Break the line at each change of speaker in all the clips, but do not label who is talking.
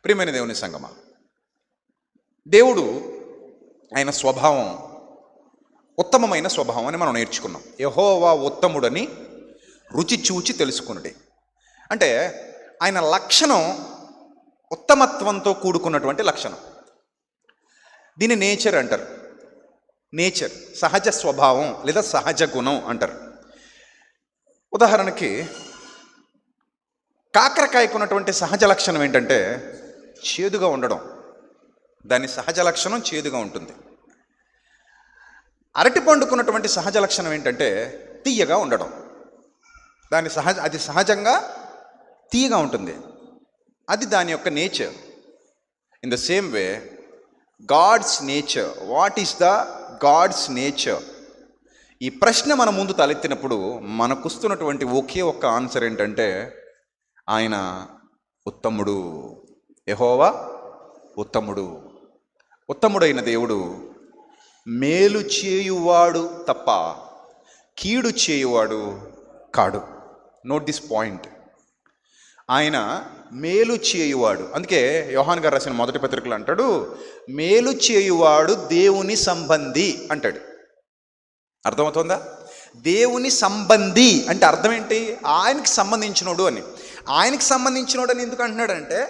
ప్రియమైన దేవుని సంగమా, దేవుడు ఆయన స్వభావం ఉత్తమమైన స్వభావం అని మనం నేర్చుకున్నాం. యెహోవా ఉత్తముడని రుచి చూచి తెలుసుకున్నది అంటే ఆయన లక్షణం ఉత్తమత్వంతో కూడుకున్నటువంటి లక్షణం. దీన్ని నేచర్ అంటారు. నేచర్ సహజ స్వభావం లేదా సహజ గుణం అంటారు. ఉదాహరణకి కాకరకాయకు ఉన్నటువంటి సహజ లక్షణం ఏంటంటే చేదుగా ఉండడం. దాని సహజ లక్షణం చేదుగా ఉంటుంది. అరటి పండుకున్నటువంటి సహజ లక్షణం ఏంటంటే తీయగా ఉండడం. అది సహజంగా తీయగా ఉంటుంది. అది దాని యొక్క nature. In the same way God's nature, what is the God's nature? ఈ ప్రశ్న మన ముందు తలెత్తినప్పుడు మనకు వస్తున్నటువంటి ఒకే ఒక్క ఆన్సర్ ఏంటంటే ఆయన ఉత్తముడు. యెహోవా ఉత్తముడు. ఉత్తముడైన దేవుడు మేలు చేయువాడు తప్ప కీడు చేయువాడు కాడు. Note this point. ఆయన మేలు చేయువాడు. అందుకే యోహాన్ గారు రాసిన మొదటి పత్రికలు అంటాడు, మేలు చేయువాడు దేవుని సంబంధి అంటాడు. అర్థమవుతుందా? దేవుని సంబంధి అంటే అర్థం ఏంటి? ఆయనకి సంబంధించినోడు అని. ఆయనకి సంబంధించినోడు అని ఎందుకు అంటున్నాడంటే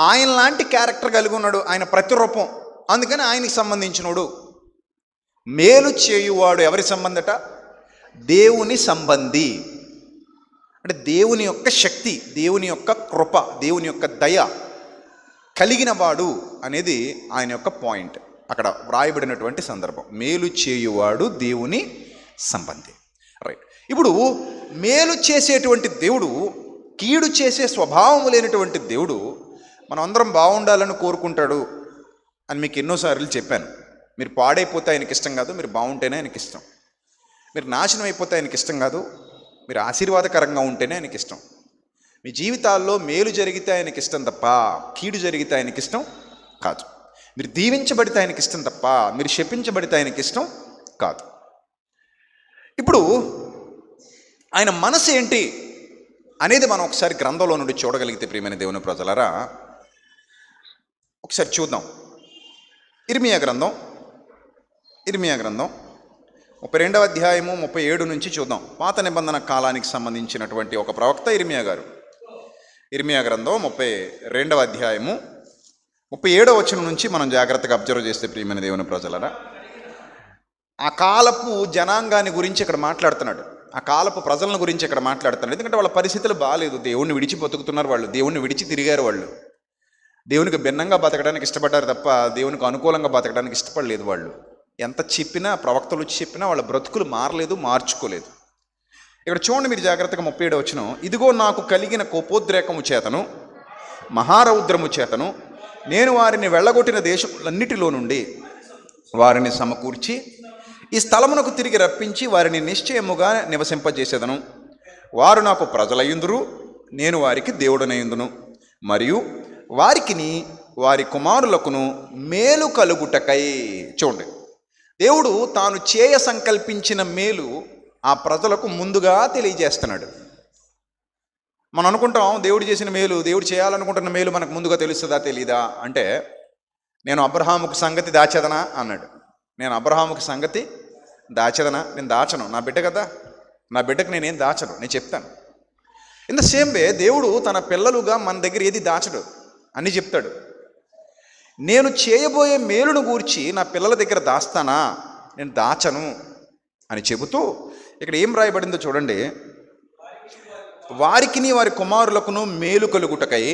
ఆయన లాంటి క్యారెక్టర్ కలిగి ఉన్నాడు, ఆయన ప్రతిరూపం. అందుకని ఆయనకి సంబంధించినోడు. మేలు చేయువాడు ఎవరి సంబంధట? దేవుని సంబంధి. అంటే దేవుని యొక్క శక్తి, దేవుని యొక్క కృప, దేవుని యొక్క దయ కలిగిన వాడు అనేది ఆయన యొక్క పాయింట్. అక్కడ వ్రాయబడినటువంటి సందర్భం మేలు చేయువాడు దేవుని సంబంధి. రైట్. ఇప్పుడు మేలు చేసేటువంటి దేవుడు, కీడు చేసే స్వభావం లేనటువంటి దేవుడు మనం అందరం బాగుండాలని కోరుకుంటాడు అని మీకు ఎన్నోసార్లు చెప్పాను. మీరు పాడైపోతే ఆయనకి ఇష్టం కాదు, మీరు బాగుంటేనే ఆయనకి ఇష్టం. మీరు నాశనం అయిపోతే ఆయనకి ఇష్టం కాదు, మీరు ఆశీర్వాదకరంగా ఉంటేనే ఆయనకి ఇష్టం. మీ జీవితాల్లో మేలు జరిగితే ఆయనకి ఇష్టం తప్ప కీడు జరిగితే ఆయనకి ఇష్టం కాదు. మీరు దీవించబడితే ఆయనకి ఇష్టం తప్ప మీరు శపించబడితే ఆయనకి ఇష్టం కాదు. ఇప్పుడు ఆయన మనసు ఏంటి అనేది మనం ఒకసారి గ్రంథంలో నుండి చూడగలిగితే ప్రియమైన దేవుని ప్రజలారా ఒకసారి చూద్దాం. ఇర్మియా గ్రంథం 32వ అధ్యాయము 37 నుంచి చూద్దాం. పాత నిబంధన కాలానికి సంబంధించినటువంటి ఒక ప్రవక్త ఇర్మియా గారు. ఇర్మియా గ్రంథం 32వ అధ్యాయము 37వ వచనం నుంచి మనం జాగ్రత్తగా అబ్జర్వ్ చేస్తే ప్రియమైన దేవుని ప్రజలారా ఆ కాలపు జనాంగాన్ని గురించి ఇక్కడ మాట్లాడుతున్నాడు. ఆ కాలపు ప్రజలను గురించి ఇక్కడ మాట్లాడుతున్నాడు. ఎందుకంటే వాళ్ళ పరిస్థితులు బాగాలేదు. దేవుణ్ణి విడిచి బతుకుతున్నారు వాళ్ళు. దేవుణ్ణి విడిచి తిరిగారు వాళ్ళు. దేవునికి భిన్నంగా బతకడానికి ఇష్టపడ్డారు తప్ప దేవునికి అనుకూలంగా బతకడానికి ఇష్టపడలేదు వాళ్ళు. ఎంత చెప్పినా, ప్రవక్తలు వచ్చి చెప్పినా వాళ్ళ బ్రతుకులు మారలేదు, మార్చుకోలేదు. ఇక్కడ చూడండి మీరు జాగ్రత్తగా 37వ వచనం. ఇదిగో నాకు కలిగిన కోపోద్రేకము చేతను మహారౌద్రము చేతను నేను వారిని వెళ్ళగొట్టిన దేశములన్నిటిలో నుండి వారిని సమకూర్చి ఈ స్థలమునకు తిరిగి రప్పించి వారిని నిశ్చయముగా నివసింపజేసేదను. వారు నాకు ప్రజలయ్యుందురు, నేను వారికి దేవుడనయ్యుందును. మరియు వారికిని వారి కుమారులకును మేలు కలుగుటకై. చూడండి, దేవుడు తాను చేయ సంకల్పించిన మేలు ఆ ప్రజలకు ముందుగా తెలియజేస్తున్నాడు. మనం అనుకుంటాం దేవుడు చేసిన మేలు, దేవుడు చేయాలనుకుంటున్న మేలు మనకు ముందుగా తెలుస్తుందా తెలీదా అంటే, నేను అబ్రహాముకు సంగతి దాచేదనా అన్నాడు. నేను అబ్రహాముకి సంగతి దాచేదనా? నేను దాచను. నా బిడ్డ కదా, నా బిడ్డకు నేనేం దాచను, నేను చెప్తాను. ఇన్ ద సేమ్ వే దేవుడు తన పిల్లలుగా మన దగ్గర ఏది దాచడు అని చెప్తాడు. నేను చేయబోయే మేలును గూర్చి నా పిల్లల దగ్గర దాస్తానా? నేను దాచను అని చెబుతూ ఇక్కడ ఏం రాయబడిందో చూడండి. వారికిని వారి కుమారులకును మేలు కలుగుటకై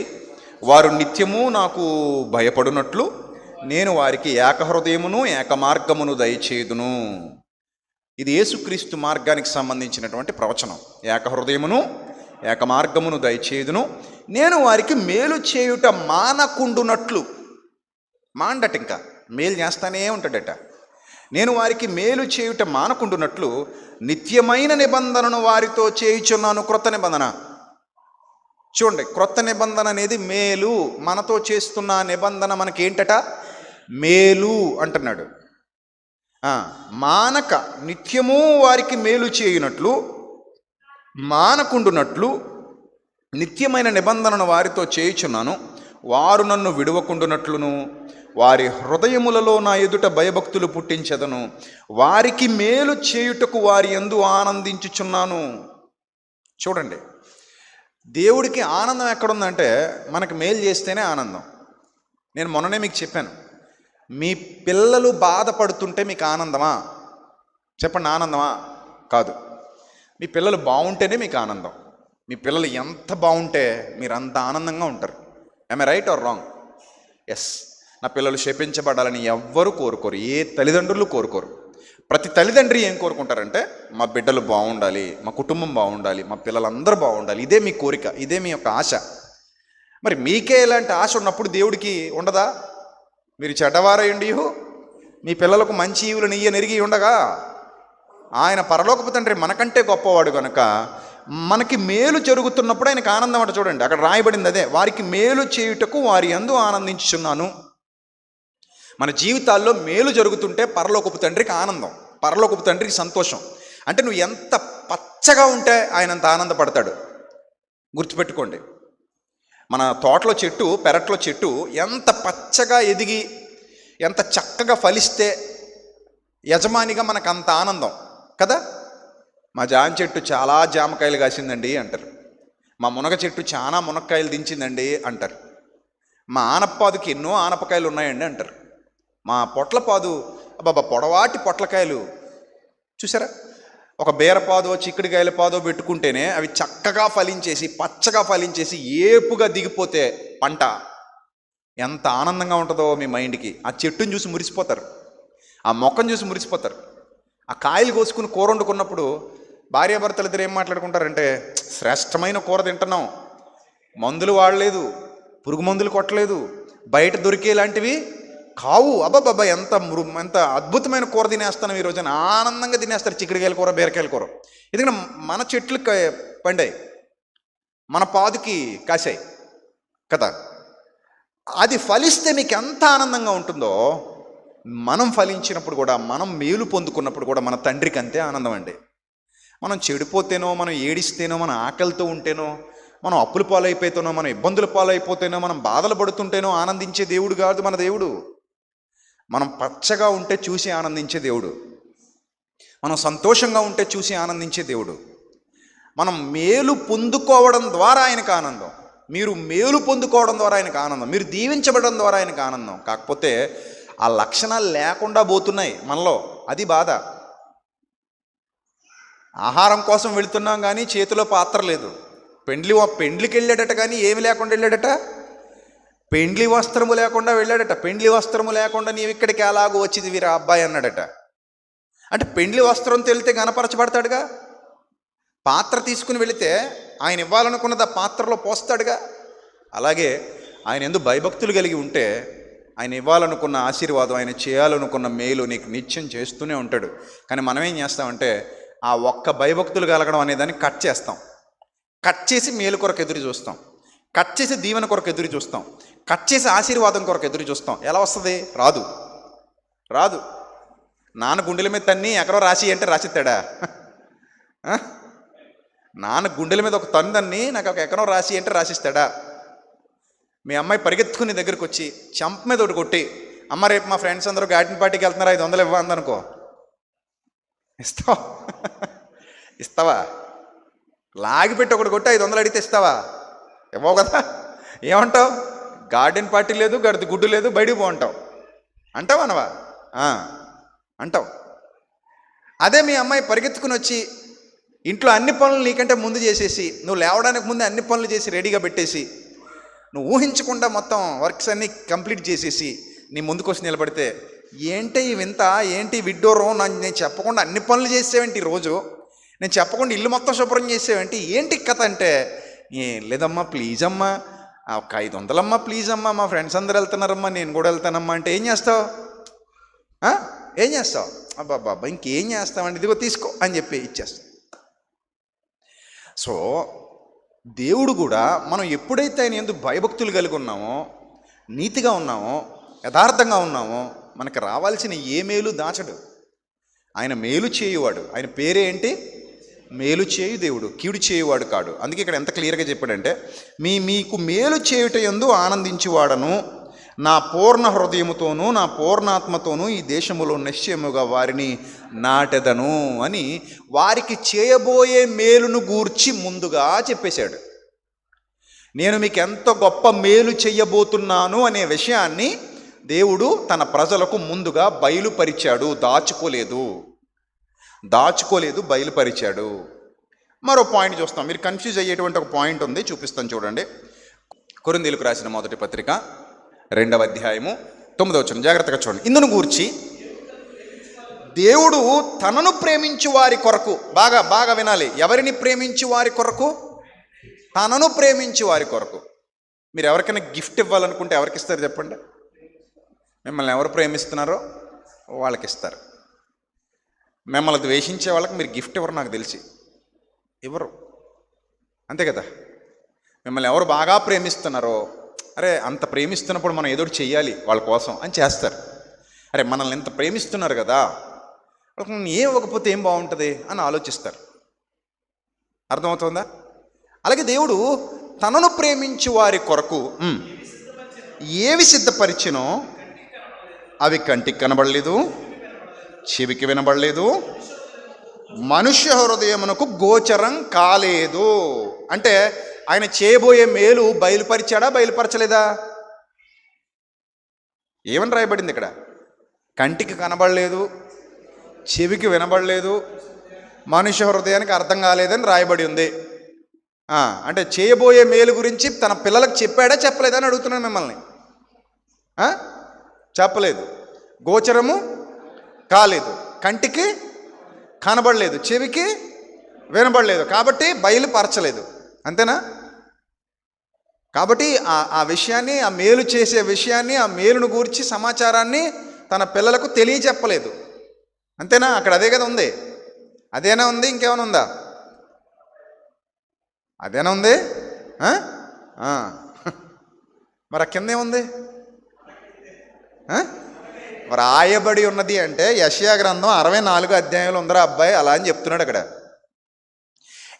వారు నిత్యము నాకు భయపడునట్లు నేను వారికి ఏకహృదయమును ఏకమార్గమును దయచేయుదును. ఇది యేసుక్రీస్తు మార్గానికి సంబంధించినటువంటి ప్రవచనం. ఏకహృదయమును ఏకమార్గమును దయచేయుదును, నేను వారికి మేలు చేయుట మానకుండునట్లు. మాండట, ఇంకా మేలు చేస్తానే ఉంటాడట. నేను వారికి మేలు చేయుట మానకుండునట్లు నిత్యమైన నిబంధనను వారితో చేయుచున్నాను. క్రొత్త నిబంధన చూడండి. క్రొత్త నిబంధన అనేది మేలు. మనతో చేస్తున్న నిబంధన మనకేంటట? మేలు అంటున్నాడు. మానక నిత్యము వారికి మేలు చేయునట్లు మానకుండునట్లు నిత్యమైన నిబంధనను వారితో చేయుచున్నాను. వారు నన్ను విడువకుండునట్లును వారి హృదయములలో నా ఎదుట భయభక్తులు పుట్టించెదను. వారికి మేలు చేయుటకు వారి యందు ఆనందించుచున్నాను. చూడండి, దేవుడికి ఆనందం ఎక్కడుందంటే మనకు మేలు చేస్తేనే ఆనందం. నేను మొన్ననే మీకు చెప్పాను, మీ పిల్లలు బాధపడుతుంటే మీకు ఆనందమా? చెప్పండి, ఆనందమా? కాదు. మీ పిల్లలు బాగుంటేనే మీకు ఆనందం. మీ పిల్లలు ఎంత బాగుంటే మీరు అంత ఆనందంగా ఉంటారు. I right or wrong? Yes. నా పిల్లలు శపించబడాలని ఎవ్వరూ కోరుకోరు, ఏ తల్లిదండ్రులు కోరుకోరు. ప్రతి తల్లిదండ్రి ఏం కోరుకుంటారంటే మా బిడ్డలు బాగుండాలి, మా కుటుంబం బాగుండాలి, మా పిల్లలందరూ బాగుండాలి. ఇదే మీ కోరిక, ఇదే మీ యొక్క ఆశ. మరి మీకే ఇలాంటి ఆశ ఉన్నప్పుడు దేవుడికి ఉండదా? మీరు చెడ్డవారయుండి మీ పిల్లలకు మంచి ఈవులు నెరిగి ఉండగా ఆయన పరలోకపు తండ్రి మనకంటే గొప్పవాడు కనుక మనకి మేలు జరుగుతున్నప్పుడు ఆయనకు ఆనందం అంట. చూడండి, అక్కడ రాయబడింది అదే, వారికి మేలు చేయుటకు వారి యందు ఆనందించుచున్నాను. మన జీవితాల్లో మేలు జరుగుతుంటే పరలోకపు తండ్రికి ఆనందం, పరలోకపు తండ్రికి సంతోషం. అంటే నువ్వు ఎంత పచ్చగా ఉంటే ఆయన అంత ఆనందపడతాడు. గుర్తుపెట్టుకోండి, మన తోటలో చెట్టు, పెరట్లో చెట్టు ఎంత పచ్చగా ఎదిగి ఎంత చక్కగా ఫలిస్తే యజమానిగా మనకు అంత ఆనందం కదా. మా జామ చెట్టు చాలా జామకాయలు కాసిందండి అంటారు. మా మునగ చెట్టు చాలా మునక్కాయలు దించిందండి అంటారు. మా ఆనపపాదుకి ఎన్నో ఆనపకాయలు ఉన్నాయండి అంటారు. మా పొట్లపాదు అబ్బాబా పొడవాటి పొట్లకాయలు చూసారా, ఒక బీరపాదో చిక్కుడుకాయల పాదో పెట్టుకుంటేనే అవి చక్కగా ఫలించేసి పచ్చగా ఫలించేసి ఏపుగా దిగిపోతే పంట ఎంత ఆనందంగా ఉంటుందో మీ మైండ్కి. ఆ చెట్టుని చూసి మురిసిపోతారు, ఆ మొక్కను చూసి మురిసిపోతారు. ఆ కాయలు కోసుకుని కూర వండుకున్నప్పుడు భార్యాభర్తలు ఇద్దరు ఏం మాట్లాడుకుంటారంటే, శ్రేష్టమైన కూర తింటున్నాం, మందులు వాడలేదు, పురుగు మందులు కొట్టలేదు, బయట దొరికేలాంటివి కావు, అబ్బాబ్బా ఎంత అద్భుతమైన కూర తినేస్తాను ఈ రోజున ఆనందంగా తినేస్తారు. చిక్కుడుకాయల కూర, బీరకాయల కూర. ఎందుకంటే మన చెట్లు పండాయి, మన పాదుకి కాసాయి కదా. అది ఫలిస్తే మీకు ఎంత ఆనందంగా ఉంటుందో, మనం ఫలించినప్పుడు కూడా, మనం మేలు పొందుకున్నప్పుడు కూడా మన తండ్రికి అంతే ఆనందం అండి. మనం చెడిపోతేనో, మనం ఏడిస్తేనో, మన ఆకలితో ఉంటేనో, మనం అప్పుల పాలైపోతేనో, మనం ఇబ్బందుల పాలైపోతేనో, మనం బాధలు పడుతుంటేనో ఆనందించే దేవుడు కాదు మన దేవుడు. మనం పచ్చగా ఉంటే చూసి ఆనందించే దేవుడు, మనం సంతోషంగా ఉంటే చూసి ఆనందించే దేవుడు. మనం మేలు పొందుకోవడం ద్వారా ఆయనకు ఆనందం, మీరు మేలు పొందుకోవడం ద్వారా ఆయనకు ఆనందం, మీరు దీవించబడడం ద్వారా ఆయనకు ఆనందం. కాకపోతే ఆ లక్షణాలు లేకుండా పోతున్నాయి మనలో, అది బాధ. ఆహారం కోసం వెళుతున్నాం కానీ చేతిలో పాత్ర లేదు. పెండ్లికి వెళ్ళాడట కానీ ఏమి లేకుండా వెళ్ళాడట, పెండ్లి వస్త్రము లేకుండా వెళ్ళాడట. పెండ్లి వస్త్రము లేకుండా నీవు ఇక్కడికి ఎలాగో వచ్చింది వీరా అబ్బాయి అన్నాడట. అంటే పెండ్లి వస్త్రంతో వెళితే గణపరచబడతాడుగా, పాత్ర తీసుకుని వెళితే ఆయన ఇవ్వాలనుకున్నది ఆ పాత్రలో పోస్తాడుగా. అలాగే ఆయన ఎందుకు భయభక్తులు కలిగి ఉంటే ఆయన ఇవ్వాలనుకున్న ఆశీర్వాదం, ఆయన చేయాలనుకున్న మేలు నీకు నిత్యం చేస్తూనే ఉంటాడు. కానీ మనం ఏం చేస్తామంటే ఆ ఒక్క భయభక్తులు కలగడం అనేదాన్ని కట్ చేస్తాం, కట్ చేసి మేలు కొరకు ఎదురు చూస్తాం, కట్ చేసి దీవెన కొరకు ఎదురు చూస్తాం, కట్ చేసి ఆశీర్వాదం కొరకు ఎదురు చూస్తాం. ఎలా వస్తుంది? రాదు, రాదు. నాన్న గుండెల మీద తన్ని ఎక్కడో రాసి అంటే రాసిస్తాడా? నాన్న గుండెల మీద ఒక తన్ని నాకు ఒక ఎకరం రాసి అంటే రాసిస్తాడా? మీ అమ్మాయి పరిగెత్తుకుని దగ్గరికి వచ్చి చంప మీద ఒకటి కొట్టి, అమ్మ రేపు మా ఫ్రెండ్స్ అందరూ గార్డెన్ పార్టీకి వెళ్తున్నారు, 500 ఇవ్వందనుకో, ఇస్తావా? ఇస్తావా? లాగిపెట్టి ఒకటి కొట్టి 500 అడిగితే ఇస్తావా? ఇవ్వవు కదా. ఏమంటావు? గార్డెన్ పార్టీ లేదు, గుడ్డు లేదు, బయటికి పోంటావు. అంటావు అనవా? అంటావు. అదే మీ అమ్మాయి పరిగెత్తుకుని వచ్చి ఇంట్లో అన్ని పనులు నీకంటే ముందు చేసేసి, నువ్వు లేవడానికి ముందే అన్ని పనులు చేసి రెడీగా పెట్టేసి, నువ్వు ఊహించకుండా మొత్తం వర్క్స్ అన్నీ కంప్లీట్ చేసేసి నీ ముందుకు వచ్చి నిలబడితే, ఏంటి ఈ వింత, ఏంటి విడ్డూరం, నేను చెప్పకుండా అన్ని పనులు చేసేవేంటి ఈరోజు, నేను చెప్పకుండా ఇల్లు మొత్తం శుభ్రం చేసేవేంటి, ఏంటి కథ అంటే, ఏం లేదమ్మా ప్లీజ్ అమ్మా, ఒక 500 అమ్మా ప్లీజ్ అమ్మా, మా ఫ్రెండ్స్ అందరు వెళ్తున్నారమ్మా, నేను కూడా వెళ్తానమ్మా అంటే ఏం చేస్తావు? ఏం చేస్తావు? అబ్బాబ్బా ఇంకేం చేస్తామండి, ఇదిగో తీసుకో అని చెప్పి ఇచ్చేస్తాం. సో దేవుడు కూడా మనం ఎప్పుడైతే ఆయన ఎందుకు భయభక్తులు కలిగి ఉన్నామో, నీతిగా ఉన్నామో, యథార్థంగా ఉన్నామో, మనకు రావాల్సిన ఏ మేలు దాచడు. ఆయన మేలు చేయువాడు. ఆయన పేరే ఏంటి? మేలు చేయు దేవుడు, కీడు చేయువాడు కాడు. అందుకే ఇక్కడ ఎంత క్లియర్గా చెప్పాడంటే, మీకు మేలు చేయుట యందు ఆనందించువాడను, నా పూర్ణ హృదయముతోనూ నా పూర్ణాత్మతోనూ ఈ దేశములో నిశ్చయముగా వారిని నాటెదను అని వారికి చేయబోయే మేలును గూర్చి ముందుగా చెప్పేశాడు. నేను మీకు ఎంత గొప్ప మేలు చెయ్యబోతున్నాను అనే విషయాన్ని దేవుడు తన ప్రజలకు ముందుగా బయలుపరిచాడు. దాచుకోలేదు, బయలుపరిచాడు. మరో పాయింట్ చూస్తాం. మీరు కన్ఫ్యూజ్ అయ్యేటువంటి ఒక పాయింట్ ఉంది, చూపిస్తాను చూడండి. కొరింథీయులకు రాసిన మొదటి పత్రిక 2వ అధ్యాయము 9వ వచనం, జాగ్రత్తగా చూడండి. ఇందును గూర్చి దేవుడు తనను ప్రేమించు వారి కొరకు, బాగా వినాలి, ఎవరిని ప్రేమించు వారి కొరకు? తనను ప్రేమించు వారి కొరకు. మీరు ఎవరికైనా గిఫ్ట్ ఇవ్వాలనుకుంటే ఎవరికి ఇస్తారు చెప్పండి? మిమ్మల్ని ఎవరు ప్రేమిస్తున్నారో వాళ్ళకి ఇస్తారు. మిమ్మల్ని ద్వేషించే వాళ్ళకి మీరు గిఫ్ట్ ఇవ్వరు, నాకు తెలిసి ఇవ్వరు, అంతే కదా. మిమ్మల్ని ఎవరు బాగా ప్రేమిస్తున్నారో, అరే అంత ప్రేమిస్తున్నప్పుడు మనం ఏదో చెయ్యాలి వాళ్ళ కోసం అని చేస్తారు. అరే మనల్ని ఎంత ప్రేమిస్తున్నారు కదా, వాళ్ళకి ఏం ఇవ్వకపోతే ఏం బాగుంటుంది అని ఆలోచిస్తారు. అర్థమవుతుందా? అలాగే దేవుడు తనను ప్రేమించు వారి కొరకు ఏవి సిద్ధపరిచినో అవి కంటికి కనబడలేదు, చెవికి వినబడలేదు, మనుష్య హృదయమునకు గోచరం కాలేదు. అంటే ఆయన చేయబోయే మేలు బయలుపరిచాడా, బయలుపరచలేదా? ఏమని రాయబడింది ఇక్కడ? కంటికి కనబడలేదు, చెవికి వినబడలేదు, మనుష్య హృదయానికి అర్థం కాలేదని రాయబడి ఉంది. అంటే చేయబోయే మేలు గురించి తన పిల్లలకు చెప్పాడా, చెప్పలేదా అని అడుగుతున్నాను మిమ్మల్ని. చెప్పలేదు, గోచరము కాలేదు, కంటికి కనబడలేదు, చెవికి వినబడలేదు, కాబట్టి బయలుపరచలేదు, అంతేనా? కాబట్టి ఆ విషయాన్ని, ఆ మేలు చేసే విషయాన్ని, ఆ మేలును గూర్చి సమాచారాన్ని తన పిల్లలకు తెలియచెప్పలేదు, అంతేనా? అక్కడ అదే కదా ఉంది. అదేనా ఉంది, ఇంకేమైనా ఉందా? అదేనా ఉంది. మరి కింద ఏముంది? మరి రాయబడి ఉన్నది అంటే యెషయా గ్రంథం 64వ అధ్యాయంలో ఉందరా అబ్బాయి, అలా అని చెప్తున్నాడు అక్కడ.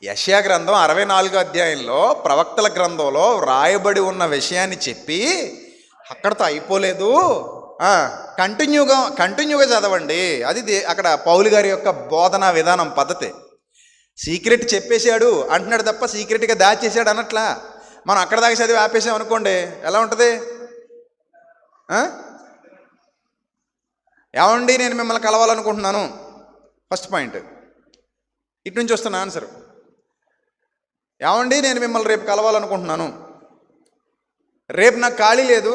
యెషయా గ్రంథం 64వ అధ్యాయంలో ప్రవక్తల గ్రంథంలో రాయబడి ఉన్న విషయాన్ని చెప్పి అక్కడతో అయిపోలేదు, కంటిన్యూగా చదవండి. అది అక్కడ పౌలు గారి యొక్క బోధనా విధానం, పద్ధతి. సీక్రెట్ చెప్పేశాడు అంటున్నాడు తప్ప సీక్రెట్గా దాచేసాడు అనట్లా. మనం అక్కడ దాకా చదివి ఆపేసాం అనుకోండి, ఎలా ఉంటుంది? ఏమండి నేను మిమ్మల్ని కలవాలనుకుంటున్నాను, ఫస్ట్ పాయింట్. ఇటు నుంచి వస్తున్న ఆన్సర్, ఏమండి నేను మిమ్మల్ని రేపు కలవాలనుకుంటున్నాను, రేపు నాకు ఖాళీ లేదు,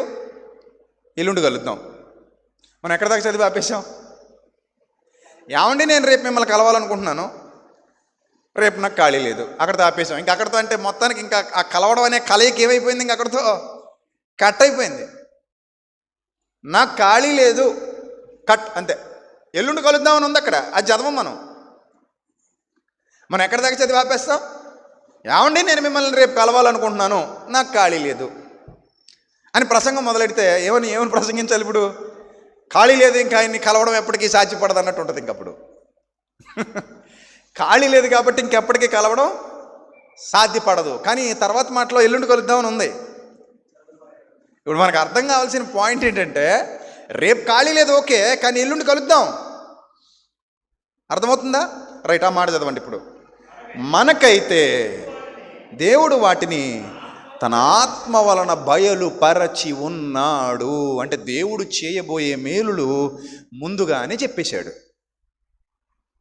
ఎల్లుండి కలుద్దాం. మనం ఎక్కడ దాకా చదివి ఆపేసాం? ఏమండి నేను రేపు మిమ్మల్ని కలవాలనుకుంటున్నాను, రేపు నాకు ఖాళీ లేదు, అక్కడితో ఆపేసాం. ఇంకా అక్కడితో అంటే మొత్తానికి ఇంకా ఆ కలవడం అనే కలయిక ఏమైపోయింది, ఇంక అక్కడితో కట్ అయిపోయింది. నాకు ఖాళీ లేదు, కట్, అంతే. ఎల్లుండి కలుద్దామని ఉంది అక్కడ, అది చదవం మనం ఎక్కడి దాకా చదివి ఆపేస్తాం? ఏమండి నేను మిమ్మల్ని రేపు కలవాలనుకుంటున్నాను, నాకు ఖాళీ లేదు అని ప్రసంగం మొదలెడితే ఏమని ప్రసంగించాలి ఇప్పుడు? ఖాళీ లేదు, ఇంకా ఆయన్ని కలవడం ఎప్పటికీ సాధ్యపడదు అన్నట్టు ఉంటుంది. ఇంకప్పుడు ఖాళీ లేదు కాబట్టి ఇంకెప్పటికీ కలవడం సాధ్యపడదు. కానీ తర్వాత మాటలో ఎల్లుండి కలుద్దామని ఉంది. ఇప్పుడు మనకు అర్థం కావాల్సిన పాయింట్ ఏంటంటే, రేపు ఖాళీ లేదు ఓకే, కానీ ఎల్లుండి కలుద్దాం. అర్థమవుతుందా? రైట్, ఆ మాట చదవండి ఇప్పుడు. మనకైతే దేవుడు వాటిని తన ఆత్మ వలన బయలుపరచి ఉన్నాడు. అంటే దేవుడు చేయబోయే మేలులు ముందుగానే చెప్పేశాడు.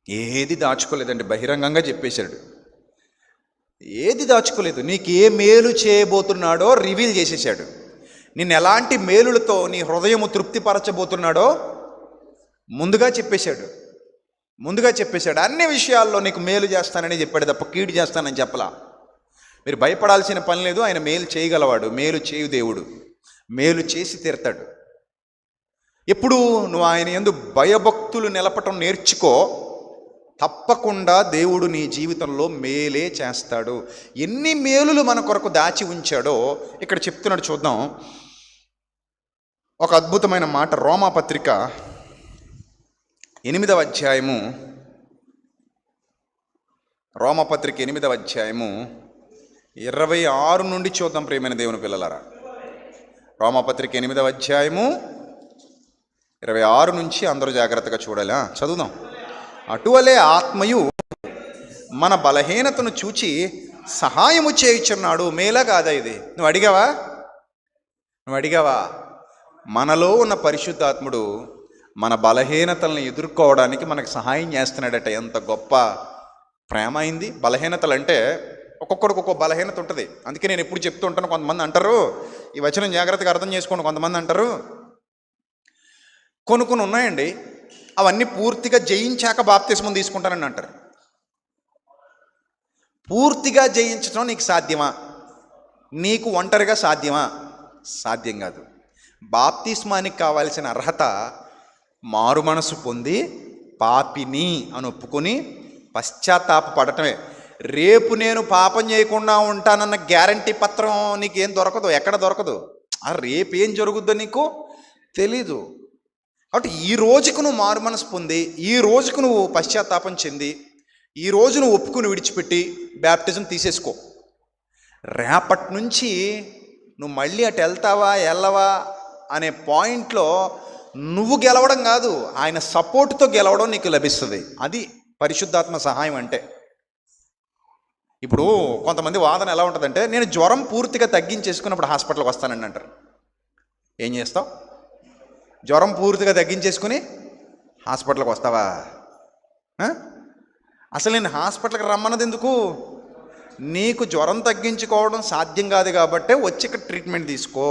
ఏది దాచుకోలేదండి, బహిరంగంగా చెప్పేశాడు. ఏది దాచుకోలేదు. నీకు ఏ మేలు చేయబోతున్నాడో రివీల్ చేసేసాడు. నిన్ను ఎలాంటి మేలులతో నీ హృదయము తృప్తిపరచబోతున్నాడో ముందుగా చెప్పేశాడు. అన్ని విషయాల్లో నీకు మేలు చేస్తానని చెప్పాడు తప్ప కీడు చేస్తానని చెప్పలా. మీరు భయపడాల్సిన పని లేదు. ఆయన మేలు చేయగలవాడు, మేలు చేయు దేవుడు, మేలు చేసి తీరుతాడు. ఎప్పుడు నువ్వు ఆయన యందు భయభక్తులు నిలపటం నేర్చుకో, తప్పకుండా దేవుడు నీ జీవితంలో మేలే చేస్తాడు. ఎన్ని మేలులు మన కొరకు దాచి ఉంచాడో ఇక్కడ చెప్తున్నాడు, చూద్దాం. ఒక అద్భుతమైన మాట, రోమాపత్రిక 8వ అధ్యాయము రోమపత్రిక 8వ అధ్యాయము 26 నుండి చూద్దాం ప్రియమైన దేవుని పిల్లలారా. రోమపత్రిక 8వ అధ్యాయము 26 నుంచి అందరూ జాగ్రత్తగా చూడాలి. చదువుదాం. అటువలే ఆత్మయు మన బలహీనతను చూచి సహాయము చేయుచున్నాడు. మేలా కాదా ఇది? నువ్వు అడిగావా? మనలో ఉన్న పరిశుద్ధాత్ముడు మన బలహీనతలను ఎదుర్కోవడానికి మనకు సహాయం చేస్తున్నాడట. ఎంత గొప్ప ప్రేమ అయింది. బలహీనతలు అంటే ఒక్కొక్కడికి ఒక్కొక్క బలహీనత ఉంటుంది. అందుకే నేను ఎప్పుడు చెప్తూ ఉంటాను. కొంతమంది అంటారు, ఈ వచనం జాగ్రత్తగా అర్థం చేసుకోండి. కొంతమంది అంటారు కొన్ని ఉన్నాయండి, అవన్నీ పూర్తిగా జయించాక బాప్తిస్మం తీసుకుంటానని అంటారు. పూర్తిగా జయించడం నీకు సాధ్యమా? నీకు ఒంటరిగా సాధ్యమా? సాధ్యం కాదు. బాప్తిస్మానికి కావాల్సిన అర్హత మారు మనసు పొంది పాపిని అని ఒప్పుకొని పశ్చాత్తాపడటమే. రేపు నేను పాపం చేయకుండా ఉంటానన్న గ్యారంటీ పత్రం నీకేం దొరకదు, ఎక్కడ దొరకదు. రేపు ఏం జరుగుద్దో నీకు తెలీదు. కాబట్టి ఈ రోజుకు నువ్వు మారు మనసు పొంది, ఈ రోజుకు నువ్వు పశ్చాత్తాపం చెంది, ఈ రోజు నువ్వు ఒప్పుకుని విడిచిపెట్టి బ్యాప్టిజం తీసేసుకో. రేపటి నుంచి నువ్వు మళ్ళీ అటు వెళ్ళవా అనే పాయింట్లో నువ్వు గెలవడం కాదు, ఆయన సపోర్టుతో గెలవడం నీకు లభిస్తుంది. అది పరిశుద్ధాత్మ సహాయం అంటే. ఇప్పుడు కొంతమంది వాదన ఎలా ఉంటుందంటే, నేను జ్వరం పూర్తిగా తగ్గించేసుకున్నప్పుడు హాస్పిటల్కి వస్తానండి అంటారు. ఏం చేస్తావు? జ్వరం పూర్తిగా తగ్గించేసుకుని హాస్పిటల్కి వస్తావా? అసలు నేను హాస్పిటల్కి రమ్మన్నది ఎందుకు? నీకు జ్వరం తగ్గించుకోవడం సాధ్యం కాదు కాబట్టే వచ్చి ఇక్కడ ట్రీట్మెంట్ తీసుకో.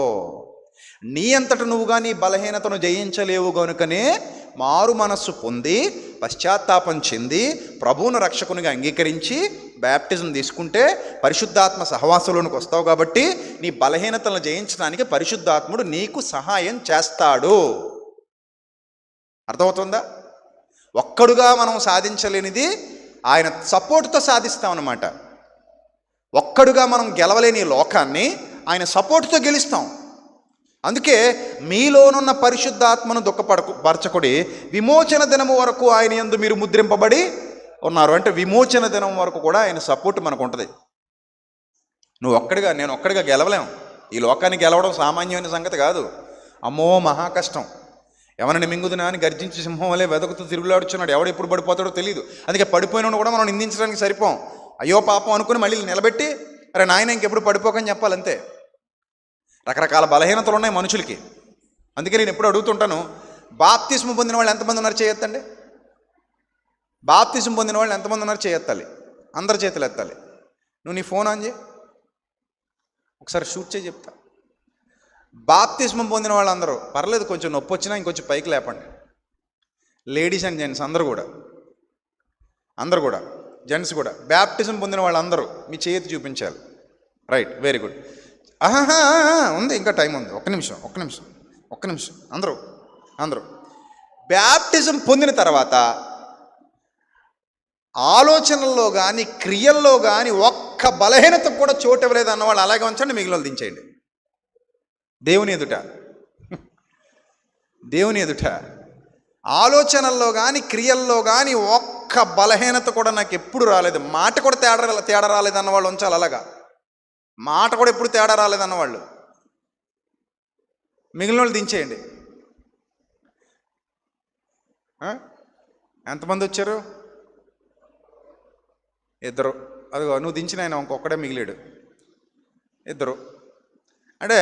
నీ అంతట నువ్వుగా నీ బలహీనతను జయించలేవు కనుకనే మారు మనస్సు పొంది పశ్చాత్తాపం చెంది ప్రభువును రక్షకునిగా అంగీకరించి బ్యాప్టిజం తీసుకుంటే పరిశుద్ధాత్మ సహవాసంలోనికి వస్తావు. కాబట్టి నీ బలహీనతలను జయించడానికి పరిశుద్ధాత్ముడు నీకు సహాయం చేస్తాడు. అర్థమవుతుందా? ఒక్కడుగా మనం సాధించలేనిది ఆయన సపోర్టుతో సాధిస్తామన్నమాట. ఒక్కడుగా మనం గెలవలేని లోకాన్ని ఆయన సపోర్టుతో గెలుస్తాం. అందుకే మీలోనున్న పరిశుద్ధాత్మను దుఃఖపరచకుడి, విమోచన దినము వరకు ఆయన యందు మీరు ముద్రింపబడి ఉన్నారు. అంటే విమోచన దినం వరకు కూడా ఆయన సపోర్ట్ మనకు ఉంటుంది. నేను ఒక్కడిగా గెలవలేము. ఈ లోకాన్ని గెలవడం సామాన్యమైన సంగతి కాదు. అమ్మో మహా కష్టం. ఎవరిని మింగుదునా అని గర్జించి సింహం వలె వెదకుతూ తిరుగులాడుచున్నాడు. ఎవడు ఎప్పుడు పడిపోతాడో తెలియదు. అందుకే పడిపోయిన కూడా మనం నిందించడానికి సరిపోం. అయ్యో పాపం అనుకుని మళ్ళీ నిలబెట్టి అరే నాయన ఇంకెప్పుడు పడిపోకని చెప్పాలంతే. రకరకాల బలహీనతలు ఉన్నాయి మనుషులకి. అందుకే నేను ఎప్పుడు అడుగుతుంటాను, బాప్తిస్మం పొందిన వాళ్ళు ఎంతమంది ఉన్నారు చేయెత్తండి. బాప్తిస్మం పొందిన వాళ్ళు ఎంతమంది ఉన్నారు చేయెత్తాలి. అందరి చేతులు ఎత్తాలి. నువ్వు నీ ఫోన్ ఆన్ చేయి, ఒకసారి షూట్ చేయి చెప్తా. బాప్తిస్మం పొందిన వాళ్ళు అందరూ పర్లేదు, కొంచెం నొప్పి వచ్చినా ఇంకొంచెం పైకి లేపండి. లేడీస్ అండ్ జెంట్స్ అందరూ కూడా జెంట్స్ కూడా బ్యాప్టిజం పొందిన వాళ్ళందరూ మీ చేతి చూపించాలి. Right, very good. ఉంది, ఇంకా టైం ఉంది. ఒక్క నిమిషం. అందరూ బ్యాప్టిజం పొందిన తర్వాత ఆలోచనల్లో కానీ క్రియల్లో కానీ ఒక్క బలహీనతకు కూడా చోటు ఇవ్వలేదు అన్న వాళ్ళు అలాగే ఉంచండి, మిగిలిన వాళ్ళు దించేయండి. దేవుని ఎదుట ఆలోచనల్లో కానీ క్రియల్లో కానీ ఒక్క బలహీనత కూడా నాకు ఎప్పుడు రాలేదు. మాట కూడా తేడా రాలేదు అన్నవాళ్ళు ఉంచాలి. అలాగా మాట కూడా ఎప్పుడు తేడా రాలేదన్నవాళ్ళు మిగిలిన వాళ్ళు దించేయండి. ఎంతమంది వచ్చారు? 2. అదిగో నువ్వు దించిన ఆయన ఇంకొక్కడే మిగిలాడు. 2. అంటే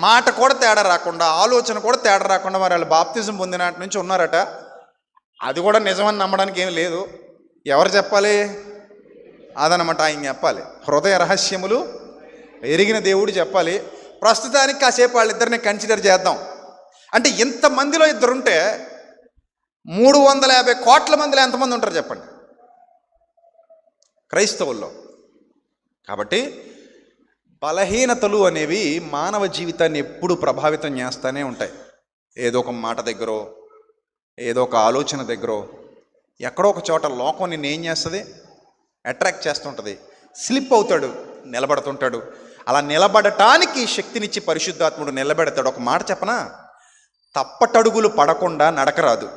మాట కూడా తేడా రాకుండా, ఆలోచన కూడా తేడా రాకుండా మరి వాళ్ళు బాప్తిజం పొందినటి నుంచి ఉన్నారట. అది కూడా నిజమని నమ్మడానికి ఏం లేదు. ఎవరు చెప్పాలి? అదనమాట ఆయన చెప్పాలి. హృదయ రహస్యములు ఎరిగిన దేవుడు చెప్పాలి. ప్రస్తుతానికి కాసేపు వాళ్ళిద్దరిని కన్సిడర్ చేద్దాం. అంటే ఇంతమందిలో 2 ఉంటే 350 కోట్ల మందిలో ఎంతమంది ఉంటారు చెప్పండి క్రైస్తవుల్లో? కాబట్టి బలహీనతలు అనేవి మానవ జీవితాన్ని ఎప్పుడు ప్రభావితం చేస్తూనే ఉంటాయి. ఏదో ఒక మాట దగ్గరో, ఏదో ఒక ఆలోచన దగ్గరో, ఎక్కడో ఒక చోట లోకం నిన్ను ఏం చేస్తుంది? అట్రాక్ట్ చేస్తుంటుంది. స్లిప్ అవుతాడు, నిలబడుతుంటాడు. అలా నిలబడటానికి శక్తినిచ్చి పరిశుద్ధాత్ముడు నిలబెడతాడు. ఒక మాట చెప్పనా, తప్పటడుగులు పడకుండా నడకరాదు.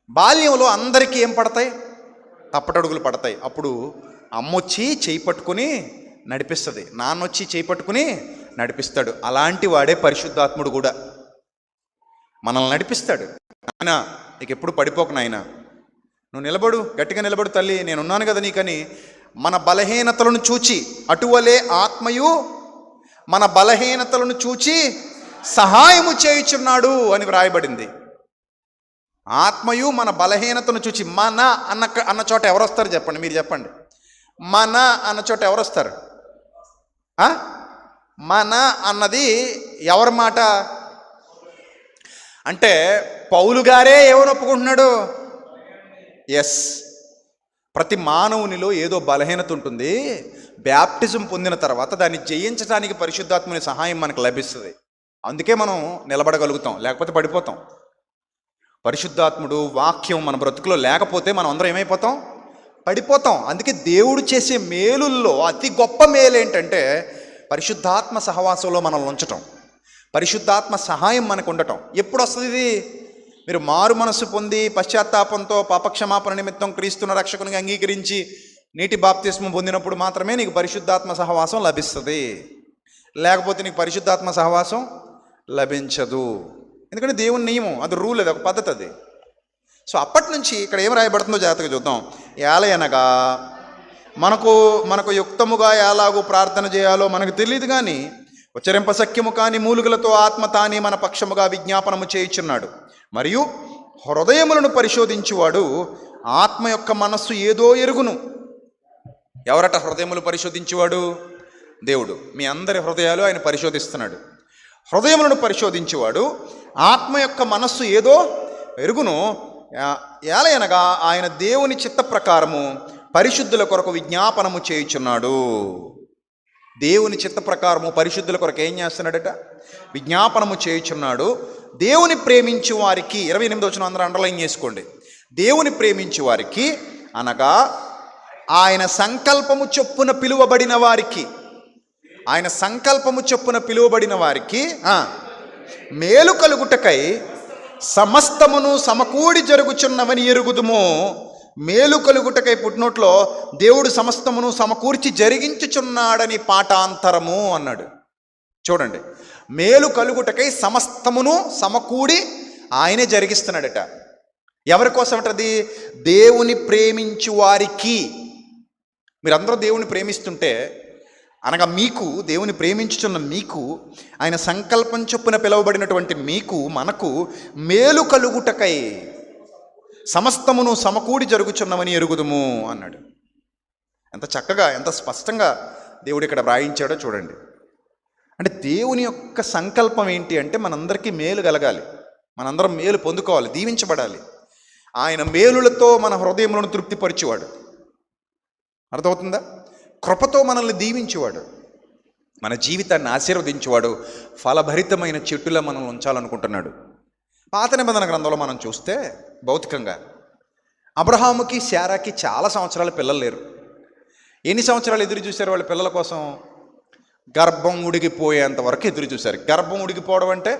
బాల్యంలో అందరికీ ఏం పడతాయి? తప్పటడుగులు పడతాయి. అప్పుడు అమ్మొచ్చి చేయి పట్టుకుని నడిపిస్తుంది, నాన్నొచ్చి చేయి పట్టుకుని నడిపిస్తాడు. అలాంటి వాడే పరిశుద్ధాత్ముడు కూడా మనల్ని నడిపిస్తాడు. ఆయన నీకు ఎప్పుడు పడిపోకు నాయన, నువ్వు నిలబడు, గట్టిగా నిలబడు తల్లి, నేనున్నాను కదా నీకని. మన బలహీనతలను చూచి, అటువలే ఆత్మయు మన బలహీనతలను చూచి సహాయము చేయుచున్నాడు అని వ్రాయబడింది. ఆత్మయు మన బలహీనతను చూచి, మన అన్న చోట ఎవరు వస్తారు చెప్పండి, మీరు చెప్పండి. మన అన్న చోట ఎవరు వస్తారు? మన అన్నది ఎవరి మాట అంటే పౌలు గారే ఏమని ఒప్పుకుంటున్నాడు? ఎస్, ప్రతి మానవునిలో ఏదో బలహీనత ఉంటుంది. బ్యాప్టిజం పొందిన తర్వాత దాన్ని జయించడానికి పరిశుద్ధాత్మని సహాయం మనకు లభిస్తుంది. అందుకే మనం నిలబడగలుగుతాం, లేకపోతే పడిపోతాం. పరిశుద్ధాత్ముడు వాక్యం మన బ్రతుకులో లేకపోతే మనం అందరం ఏమైపోతాం? పడిపోతాం. అందుకే దేవుడు చేసే మేలుల్లో అతి గొప్ప మేలు ఏంటంటే పరిశుద్ధాత్మ సహవాసంలో మనల్ని ఉంచటం, పరిశుద్ధాత్మ సహాయం మనకు ఉండటం. ఎప్పుడు వస్తుంది ఇది? మీరు మారు మనస్సు పొంది పశ్చాత్తాపంతో పాపక్షమాపణ నిమిత్తం క్రీస్తుని రక్షకునిగా అంగీకరించి నీటి బాప్తిస్మం పొందినప్పుడు మాత్రమే నీకు పరిశుద్ధాత్మ సహవాసం లభిస్తుంది. లేకపోతే నీకు పరిశుద్ధాత్మ సహవాసం లభించదు. ఎందుకంటే దేవుని నియమం, అది రూల్, అది ఒక పద్ధతి అది. సో అప్పటి నుంచి ఇక్కడ ఏం రాయబడుతుందో జాగ్రత్తగా చూద్దాం. ఏలయనగా మనకు యుక్తముగా ఎలాగూ ప్రార్థన చేయాలో మనకు తెలియదు, కానీ ఉచ్చరింప సఖ్యము కాని మూలుగులతో ఆత్మ తానే మన పక్షముగా విజ్ఞాపనము చేయుచున్నాడు. మరియు హృదయములను పరిశోధించువాడు ఆత్మ యొక్క మనస్సు ఏదో ఎరుగును. ఎవరట హృదయములు పరిశోధించువాడు? దేవుడు. మీ అందరి హృదయాలు ఆయన పరిశోధిస్తున్నాడు. హృదయములను పరిశోధించువాడు ఆత్మ యొక్క మనస్సు ఏదో ఎరుగును. ఏలయనగా ఆయన దేవుని చిత్త ప్రకారము పరిశుద్ధుల కొరకు విజ్ఞాపనము చేయుచున్నాడు. దేవుని చిత్త ప్రకారము పరిశుద్ధుల కొరకు ఏం చేస్తున్నాడట? విజ్ఞాపనము చేయుచున్నాడు. దేవుని ప్రేమించు వారికి, 28వ వచనం అందరూ అండర్లైన్ చేసుకోండి. దేవుని ప్రేమించు వారికి అనగా ఆయన సంకల్పము చొప్పున పిలువబడిన వారికి, ఆయన సంకల్పము చొప్పున పిలువబడిన వారికి మేలు కలుగుటకై సమస్తమును సమకూడి జరుగుచున్నవని ఎరుగుదుము. మేలు కలుగుటకై పుట్టినోట్లో దేవుడు సమస్తమును సమకూర్చి జరిగించుచున్నాడని పాఠాంతరము అన్నాడు. చూడండి, మేలు కలుగుటకై సమస్తమును సమకూడి ఆయనే జరిగిస్తున్నాడట. ఎవరి కోసం అంటది? దేవుని ప్రేమించు వారికి. మీరందరూ దేవుని ప్రేమిస్తుంటే, అనగా మీకు, దేవుని ప్రేమించుచున్న మీకు, ఆయన సంకల్పం చొప్పున పిలువబడినటువంటి మీకు, మనకు మేలు కలుగుటకై సమస్తమును సమకూడి జరుగుచున్నవని ఎరుగుదుము అన్నాడు. ఎంత చక్కగా, ఎంత స్పష్టంగా దేవుడు ఇక్కడ వ్రాయించాడో చూడండి. అంటే దేవుని యొక్క సంకల్పం ఏంటి అంటే మనందరికీ మేలు కలగాలి, మనందరం మేలు పొందుకోవాలి, దీవించబడాలి. ఆయన మేలులతో మన హృదయములను తృప్తిపరిచేవాడు. అర్థమవుతుందా? కృపతో మనల్ని దీవించేవాడు, మన జీవితాన్ని ఆశీర్వదించేవాడు, ఫలభరితమైన చెట్టులా మనల్ని ఉంచాలనుకుంటున్నాడు. పాత నిబంధన గ్రంథంలో మనం చూస్తే భౌతికంగా అబ్రహాముకి శారాకి చాలా సంవత్సరాలు పిల్లలు లేరు. ఎన్ని సంవత్సరాలు ఎదురు చూశారు వాళ్ళ పిల్లల కోసం? గర్భం ఉడిగిపోయేంత వరకు ఎదురు చూశారు. గర్భం ఉడిగిపోవడం అంటే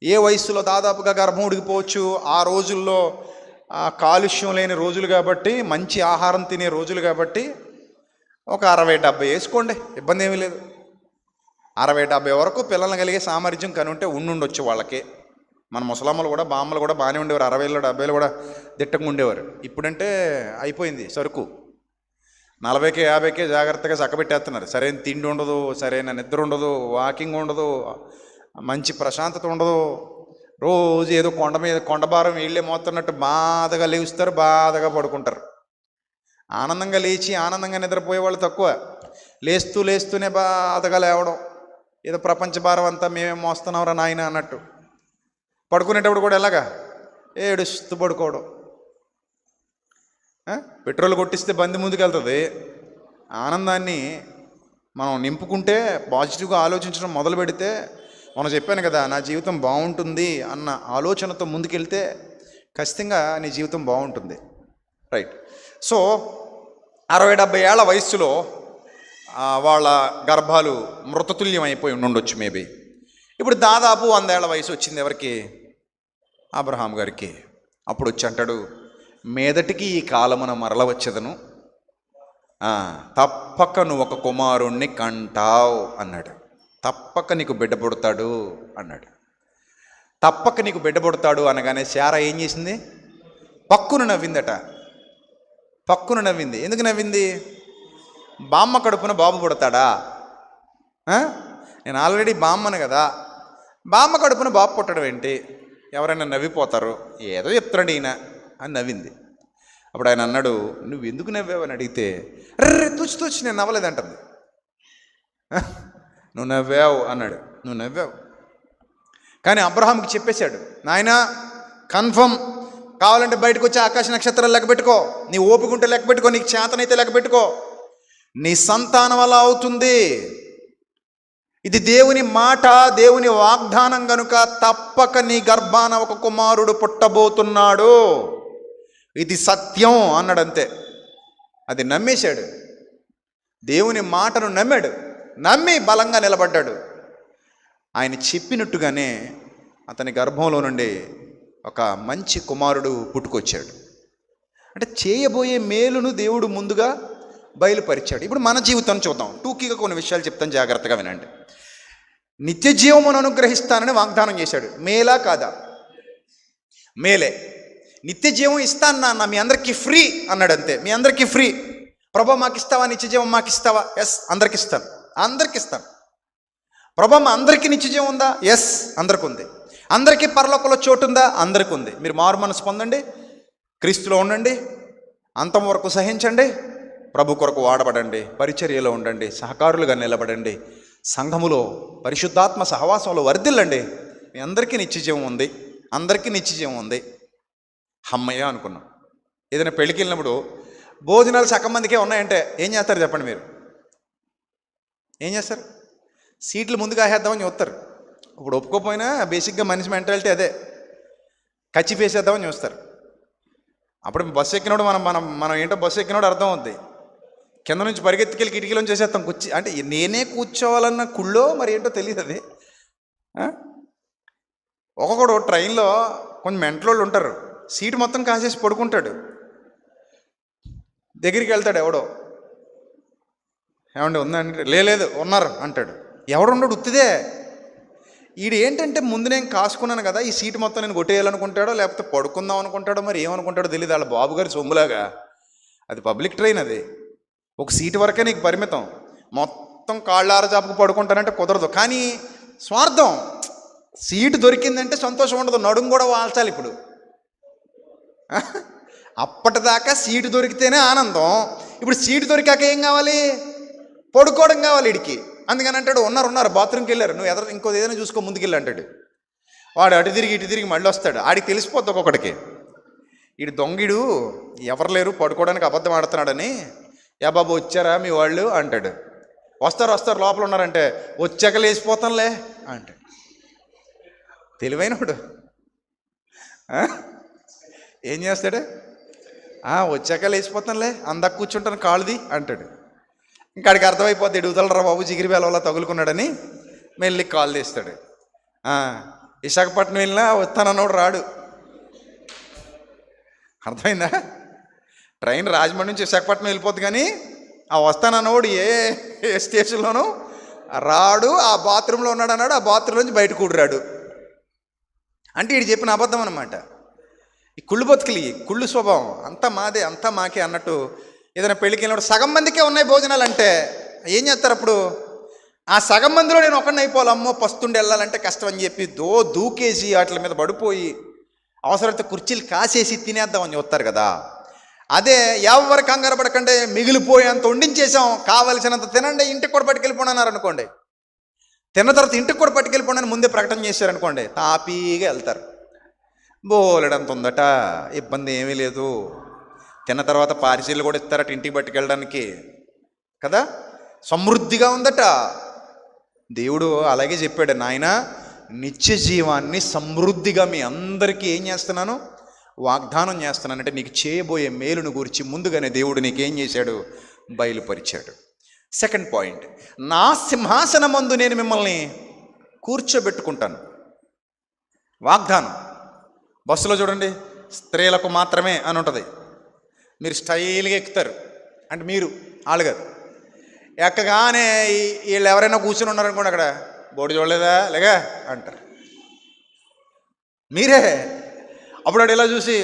ఏ వయసులో దాదాపుగా గర్భం ఉడిగిపోవచ్చు. ఆ రోజుల్లో కాలుష్యం లేని రోజులు కాబట్టి, మంచి ఆహారం తినే రోజులు కాబట్టి ఒక 60-70 వేసుకోండి, ఇబ్బంది ఏమీ లేదు. 60-70 వరకు పిల్లలు కలిగే సామర్థ్యం కనుంటే ఉండుండొచ్చు వాళ్ళకి. మన ముసలమ్మలు కూడా, బామ్మలు కూడా బాగానే ఉండేవారు. 60లో 70లో కూడా దిట్టంగా ఉండేవారు. ఇప్పుడంటే అయిపోయింది సరుకు. 40కే 50కే జాగ్రత్తగా చక్కబెట్టేస్తున్నారు. సరైన తిండి ఉండదు, సరైన నిద్ర ఉండదు, వాకింగ్ ఉండదు, మంచి ప్రశాంతత ఉండదు. రోజు ఏదో కొండ మీద కొండభారం వీళ్ళే మోస్తున్నట్టు బాధగా లేస్తారు, బాధగా పడుకుంటారు. ఆనందంగా లేచి ఆనందంగా నిద్రపోయే వాళ్ళు తక్కువ. లేస్తూనే బాధగా లేవడం, ఏదో ప్రపంచ భారం అంతా మేమే మోస్తున్నావురా నాయన అన్నట్టు. పడుకునేటప్పుడు కూడా ఎలాగా ఏడుస్తూ పడుకోవడం. పెట్రోల్ కొట్టిస్తే బండి ముందుకు వెళ్తుంది. ఆనందాన్ని మనం నింపుకుంటే, పాజిటివ్గా ఆలోచించడం మొదలు పెడితే, మనం చెప్పాను కదా, నా జీవితం బాగుంటుంది అన్న ఆలోచనతో ముందుకెళ్తే ఖచ్చితంగా నీ జీవితం బాగుంటుంది. రైట్. సో 60-70 ఏళ్ల వయస్సులో వాళ్ళ గర్భాలు మృతతుల్యం అయిపోయి ఉండొచ్చు మేబీ. ఇప్పుడు దాదాపు 100 ఏళ్ల వయసు వచ్చింది ఎవరికి? అబ్రహాం గారికి. అప్పుడు వచ్చి అంటాడు, మీదటికి ఈ కాలమున మరల వచ్చేదను, తప్పక నువ్వు ఒక కుమారుణ్ణి కంటావు అన్నాడు. తప్పక నీకు బిడ్డ పుడతాడు అన్నాడు. తప్పక నీకు బిడ్డ పుడతాడు అనగానే శారా ఏం చేసింది? పక్కున నవ్విందట. పక్కున నవ్వింది. ఎందుకు నవ్వింది? బామ్మ కడుపున బాబు పుడతాడా? నేను ఆల్రెడీ బామ్మను కదా, బామ్మ కడుపున బాబు పుట్టడం ఏంటి? ఎవరైనా నవ్విపోతారు, ఏదో చెప్తున్నాడు ఈయన అని నవ్వింది. అప్పుడు ఆయన అన్నాడు, నువ్వు ఎందుకు నవ్వావని అడిగితే, రే తుచ్చి నేను నవ్వలేదంటుంది. నువ్వు నవ్వావు అన్నాడు. నువ్వు నవ్వావు. కానీ అబ్రహాంకి చెప్పేశాడు, నాయన కన్ఫర్మ్ కావాలంటే బయటకు వచ్చి ఆకాశ నక్షత్రాలు లెక్క పెట్టుకో, నీ ఓపిక ఉంటే లెక్క పెట్టుకో, నీకు చేతనైతే లెక్క పెట్టుకో, నీ సంతానం వల్ల అవుతుంది. ఇది దేవుని మాట, దేవుని వాగ్దానం గనుక తప్పక నీ గర్భాన ఒక కుమారుడు పుట్టబోతున్నాడు, ఇది సత్యం అన్నాడు. అంతే. అది నమ్మేశాడు. దేవుని మాటను నమ్మాడు. నమ్మి బలంగా నిలబడ్డాడు. ఆయన చెప్పినట్టుగానే అతని గర్భంలో నుండి ఒక మంచి కుమారుడు పుట్టుకొచ్చాడు. అంటే చేయబోయే మేలును దేవుడు ముందుగా బయలుపరిచాడు. ఇప్పుడు మన జీవితం చూద్దాం. టూకీగా కొన్ని విషయాలు చెప్తాను, జాగ్రత్తగా వినండి. నిత్య జీవమును అనుగ్రహిస్తానని వాగ్దానం చేశాడు. మేలా కాదా? మేలే. నిత్య జీవం ఇస్తాను నాన్న, మీ అందరికీ ఫ్రీ అన్నాడు. అంతే. మీ అందరికీ ఫ్రీ. ప్రభా మాకు ఇస్తావా? నిత్య జీవం మాకు ఇస్తావా? ఎస్, అందరికి ఇస్తాను. అందరికి ఇస్తాను. ప్రభా మా అందరికీ నిత్య జీవం ఉందా? ఎస్, అందరికి ఉంది. అందరికీ పరలోకంలో చోటు ఉందా? అందరికి ఉంది. మీరు మారు మనసు పొందండి, క్రీస్తులో ఉండండి, అంతం వరకు సహించండి, ప్రభు కొరకు వాడబడండి, పరిచర్యలో ఉండండి, సహకారులుగా నిలబడండి, సంఘములో పరిశుద్ధాత్మ సహవాసంలో వర్ధిల్లండి. మీ అందరికీ నిత్యజీవం ఉంది. అందరికీ నిత్యజీవం ఉంది. హమ్మయ్య అనుకున్నాం. ఏదైనా పెళ్ళికి వెళ్ళినప్పుడు భోజనాలు సగం మందికే ఉన్నాయంటే ఏం చేస్తారు చెప్పండి? మీరు ఏం చేస్తారు? సీట్లు ముందుగా వేసేద్దామని చూస్తారు. ఇప్పుడు ఒప్పుకోపోయినా బేసిక్గా మనిషి మెంటాలిటీ అదే, కచ్చి వేసేద్దామని చూస్తారు. అప్పుడు బస్సు ఎక్కినప్పుడు మనం ఏంటో బస్సు ఎక్కినప్పుడు అర్థం అవుద్ది. కింద నుంచి పరిగెత్తికెళ్ళి కిటికీలోంచి చేసేస్తాం. అంటే నేనే కూర్చోవాలన్న కుళ్ళో మరి ఏంటో తెలియదు అది. ఒక్కొక్కడు ట్రైన్లో కొంచెం మెంటలోళ్ళు ఉంటారు, సీటు మొత్తం కాసేసి పడుకుంటాడు. దగ్గరికి వెళ్తాడు ఎవడో, ఏమండి ఉందంటే లేదు ఉన్నారు అంటాడు. ఎవడుండడు, ఉత్తిదే. ఈడు ఏంటంటే ముందు నేను కాసుకున్నాను కదా, ఈ సీటు మొత్తం నేను కొట్టేయాలనుకుంటాడో లేకపోతే పడుకుందాం అనుకుంటాడో మరి ఏమనుకుంటాడో తెలియదు. వాళ్ళ బాబుగారి సొమ్ములాగా. అది పబ్లిక్ ట్రైన్, అది ఒక సీటు వరకే నీకు పరిమితం. మొత్తం కాళ్ళార చాపుకు పడుకుంటానంటే కుదరదు. కానీ స్వార్థం. సీటు దొరికిందంటే సంతోషం ఉండదు, నడుము కూడా వాల్చాలి. ఇప్పుడు అప్పటిదాకా సీటు దొరికితేనే ఆనందం. ఇప్పుడు సీటు దొరికాక ఏం కావాలి? పడుకోవడం కావాలి వీడికి. అందుకని అంటాడు, ఉన్నారు బాత్రూమ్కి వెళ్ళారు, నువ్వు ఇంకో ఏదైనా చూసుకో ముందుకెళ్ళి అంటాడు. వాడు అటు తిరిగి మళ్ళీ వస్తాడు. ఆడికి తెలిసిపోద్ది ఒక్కొక్కడికి, వీడు దొంగిడు ఎవరు లేరు పడుకోవడానికి అబద్ధం ఆడుతున్నాడని. యా బాబు వచ్చారా మీ వాళ్ళు అంటాడు. వస్తారు లోపల ఉన్నారంటే వచ్చాక లేచిపోతాంలే అంటాడు. తెలివైనవాడు. ఏం చేస్తాడు? వచ్చాక లేచిపోతానులే, అందాక కూర్చుంటాను కాళ్ళది అంటాడు. ఇంకాడికి అర్థమైపోద్ది, ఎడుగుతలరా బాబు జిగిరి వేల వల్ల తగులుకున్నాడని మెల్లి కాల్ తీస్తాడు. విశాఖపట్నం వెళ్ళినా వస్తానన్నోడు రాడు. అర్థమైందా? ట్రైన్ రాజమండ్రి నుంచి విశాఖపట్నం వెళ్ళిపోద్ది, కానీ ఆ వస్తానన్నోడు ఏ స్టేషన్లోనూ రాడు. ఆ బాత్రూంలో ఉన్నాడు అన్నాడు, ఆ బాత్రూమ్ నుంచి బయట కూడరాడు. అంటే వీడు చెప్పిన అబద్ధం అన్నమాట. ఈ కుళ్ళు బతుకులు, కుళ్ళు స్వభావం, అంతా మాదే అంతా మాకే అన్నట్టు. ఏదైనా పెళ్ళికి వెళ్ళినప్పుడు సగం మందికే ఉన్నాయి భోజనాలు అంటే ఏం చేస్తారు? అప్పుడు ఆ సగం మందిలో నేను ఒకడిని అయిపోవాలి, అమ్మో పస్తుండి వెళ్ళాలంటే కష్టం అని చెప్పి దూకేసి వాటి మీద పడిపోయి అవసరమైతే కుర్చీలు కాసేసి తినేద్దామని చూస్తారు కదా. అదే ఎవరు కంగారు పడకండి, మిగిలిపోయేంత వండించేసాం, కావలసినంత తినండి, ఇంటికి కూడా పట్టుకెళ్ళిపోయినారు అనుకోండి. తిన్న తర్వాత ఇంటికి కూడా పట్టుకెళ్ళిపోయినా ముందే ప్రకటన చేశారనుకోండి, తాపీగా వెళ్తారు. బోలెడంత ఉందట, ఇబ్బంది ఏమీ లేదు. తిన్న తర్వాత పార్సీలు కూడా ఇస్తారట ఇంటికి పట్టుకెళ్ళడానికి కదా, సమృద్ధిగా ఉందట. దేవుడు అలాగే చెప్పాడు, నాయన నిత్య జీవాన్ని సమృద్ధిగా మీ అందరికీ ఏం చేస్తున్నాను? వాగ్దానం చేస్తున్నానంటే నీకు చేయబోయే మేలును గురించి ముందుగానే దేవుడు నీకేం చేశాడు? బయలుపరిచాడు. సెకండ్ పాయింట్, నా సింహాసనమందు నేను మిమ్మల్ని కూర్చోబెట్టుకుంటాను. వాగ్దానం. బస్సులో చూడండి, స్త్రీలకు మాత్రమే అని ఉంటుంది. మీరు స్టైల్గా ఎక్కుతారు, అంటే మీరు ఆలుగారు ఎక్కగానే వీళ్ళు ఎవరైనా కూర్చొని ఉన్నారనుకోండి, అక్కడ బోర్డు చూడలేదా లేగా అంటారు మీరే. అప్పుడు వాడు ఇలా చూసి,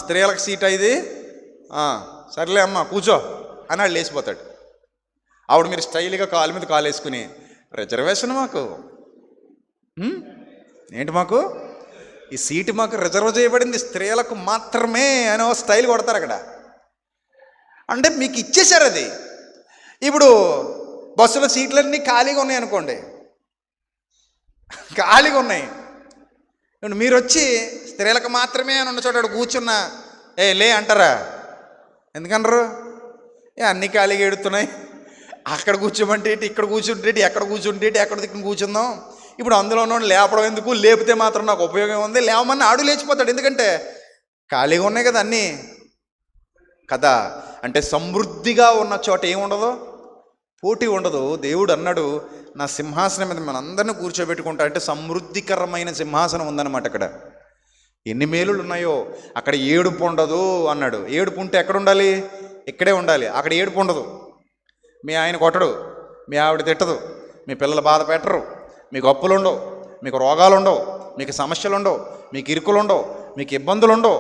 స్త్రీలకు సీట్ ఇది, సర్లే అమ్మ కూర్చో అని వాడు లేచిపోతాడు. అప్పుడు మీరు స్టైల్గా కాలు మీద కాలు వేసుకుని, రిజర్వేషన్ మాకు ఏంటి, మాకు ఈ సీటు మాకు రిజర్వ్ చేయబడింది స్త్రీలకు మాత్రమే అని స్టైల్ కొడతారు అక్కడ. అంటే మీకు ఇచ్చేశారు అది. ఇప్పుడు బస్సులో సీట్లన్నీ ఖాళీగా ఉన్నాయి అనుకోండి, ఖాళీగా ఉన్నాయి. ఇప్పుడు మీరు వచ్చి స్త్రీలకు మాత్రమే అని ఉన్న చోట కూర్చున్న లే అంటారా? ఎందుకనరు? అన్నీ ఖాళీగా ఎడుతున్నాయి, అక్కడ కూర్చోమంటే ఇక్కడ కూర్చుంటే ఎక్కడ కూర్చుంటే ఎక్కడ దిక్కున కూర్చుందాం. ఇప్పుడు అందులో లేపడం ఎందుకు, లేపితే మాత్రం నాకు ఉపయోగం ఉంది, లేవమని ఆడు లేచిపోతాడు. ఎందుకంటే ఖాళీగా ఉన్నాయి కదా అన్నీ కదా. అంటే సమృద్ధిగా ఉన్న చోట ఏముండదు, పోటీ ఉండదు. దేవుడు అన్నాడు, నా సింహాసనం మీద మనందరినీ కూర్చోబెట్టుకుంటా. అంటే సమృద్ధికరమైన సింహాసనం ఉందన్నమాట అక్కడ. ఎన్ని మేలులు ఉన్నాయో అక్కడ. ఏడుపు ఉండదు అన్నాడు. ఏడుపు ఉంటే ఎక్కడ ఉండాలి? ఇక్కడే ఉండాలి. అక్కడ ఏడుపు ఉండదు. మీ ఆయన కొట్టడు, మీ ఆవిడ తిట్టదు, మీ పిల్లలు బాధ పెట్టరు, మీకు అప్పులు ఉండవు, మీకు రోగాలు ఉండవు, మీకు సమస్యలు ఉండవు, మీకు ఇరుకులు ఉండవు, మీకు ఇబ్బందులు ఉండవు.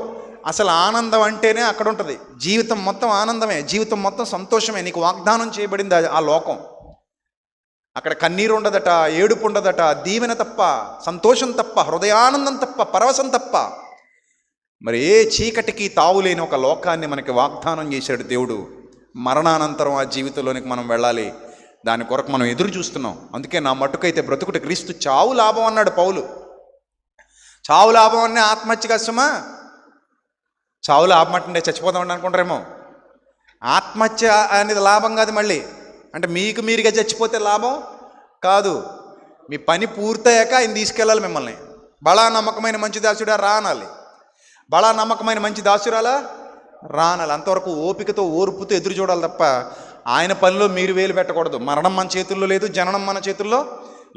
అసలు ఆనందం అంటేనే అక్కడ ఉంటుంది. జీవితం మొత్తం ఆనందమే, జీవితం మొత్తం సంతోషమే. నీకు వాగ్దానం చేయబడింది ఆ లోకం. అక్కడ కన్నీరు ఉండదట, ఏడుపు ఉండదట, దీవెన తప్ప, సంతోషం తప్ప, హృదయానందం తప్ప, పరవశం తప్ప మరి ఏ చీకటికి తావులేని ఒక లోకాన్ని మనకి వాగ్దానం చేశాడు దేవుడు. మరణానంతరం ఆ జీవితంలోనికి మనం వెళ్ళాలి. దాని కొరకు మనం ఎదురు చూస్తున్నాం. అందుకే నా మట్టుకైతే బ్రతుకుట క్రీస్తు, చావు లాభం అన్నాడు పౌలు. చావు లాభం అనే ఆత్మహత్య కష్టమా? చావు లాభం అంటే చచ్చిపోతామని అనుకుంటారేమో. ఆత్మహత్య అనేది లాభం కాదు. మళ్ళీ అంటే మీకు మీరుగా చచ్చిపోతే లాభం కాదు. మీ పని పూర్తయ్యాక ఆయన తీసుకెళ్ళాలి మిమ్మల్ని. బలా నమ్మకమైన మంచి దాసుడా రానాలి, బలా నమ్మకమైన మంచి దాసురాలా రానాలి. అంతవరకు ఓపికతో ఓర్పుతో ఎదురు చూడాలి తప్ప ఆయన పనిలో మీరు వేలు పెట్టకూడదు. మరణం మన చేతుల్లో లేదు, జననం మన చేతుల్లో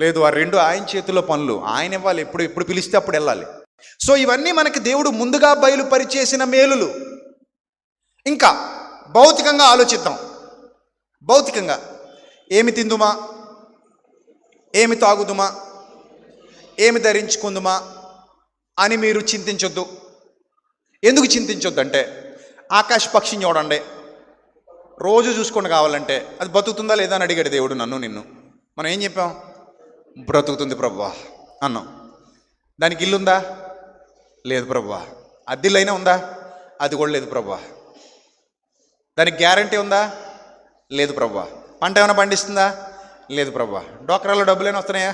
లేదు. ఆ రెండు ఆయన చేతుల్లో పనులు. ఆయన ఇవ్వాలి, ఎప్పుడు పిలిస్తే అప్పుడు వెళ్ళాలి. సో ఇవన్నీ మనకి దేవుడు ముందుగా బయలుపరిచేసిన మేలులు. ఇంకా భౌతికంగా ఆలోచిద్దాం. భౌతికంగా ఏమి తిందుమా, ఏమి తాగుదుమా, ఏమి ధరించుకుందుమా అని మీరు చింతించొద్దు. ఎందుకు చింతించొద్దు అంటే, ఆకాశ పక్షిని చూడండి, రోజు చూసుకోండి. కావాలంటే అది బతుకుతుందా లేదా అని అడిగాడు దేవుడు నిన్ను. మనం ఏం చెప్పాం? బ్రతుకుతుంది ప్రభువా అన్నాం. దానికి ఇల్లుందా? లేదు ప్రభువా. అద్దెలైనా ఉందా? అది కూడా లేదు ప్రభువా. దానికి గ్యారంటీ ఉందా? లేదు ప్రభువా. పంట ఏమైనా పండిస్తుందా? లేదు ప్రభువా. డోక్రాలో డబ్బులైనా వస్తున్నాయా?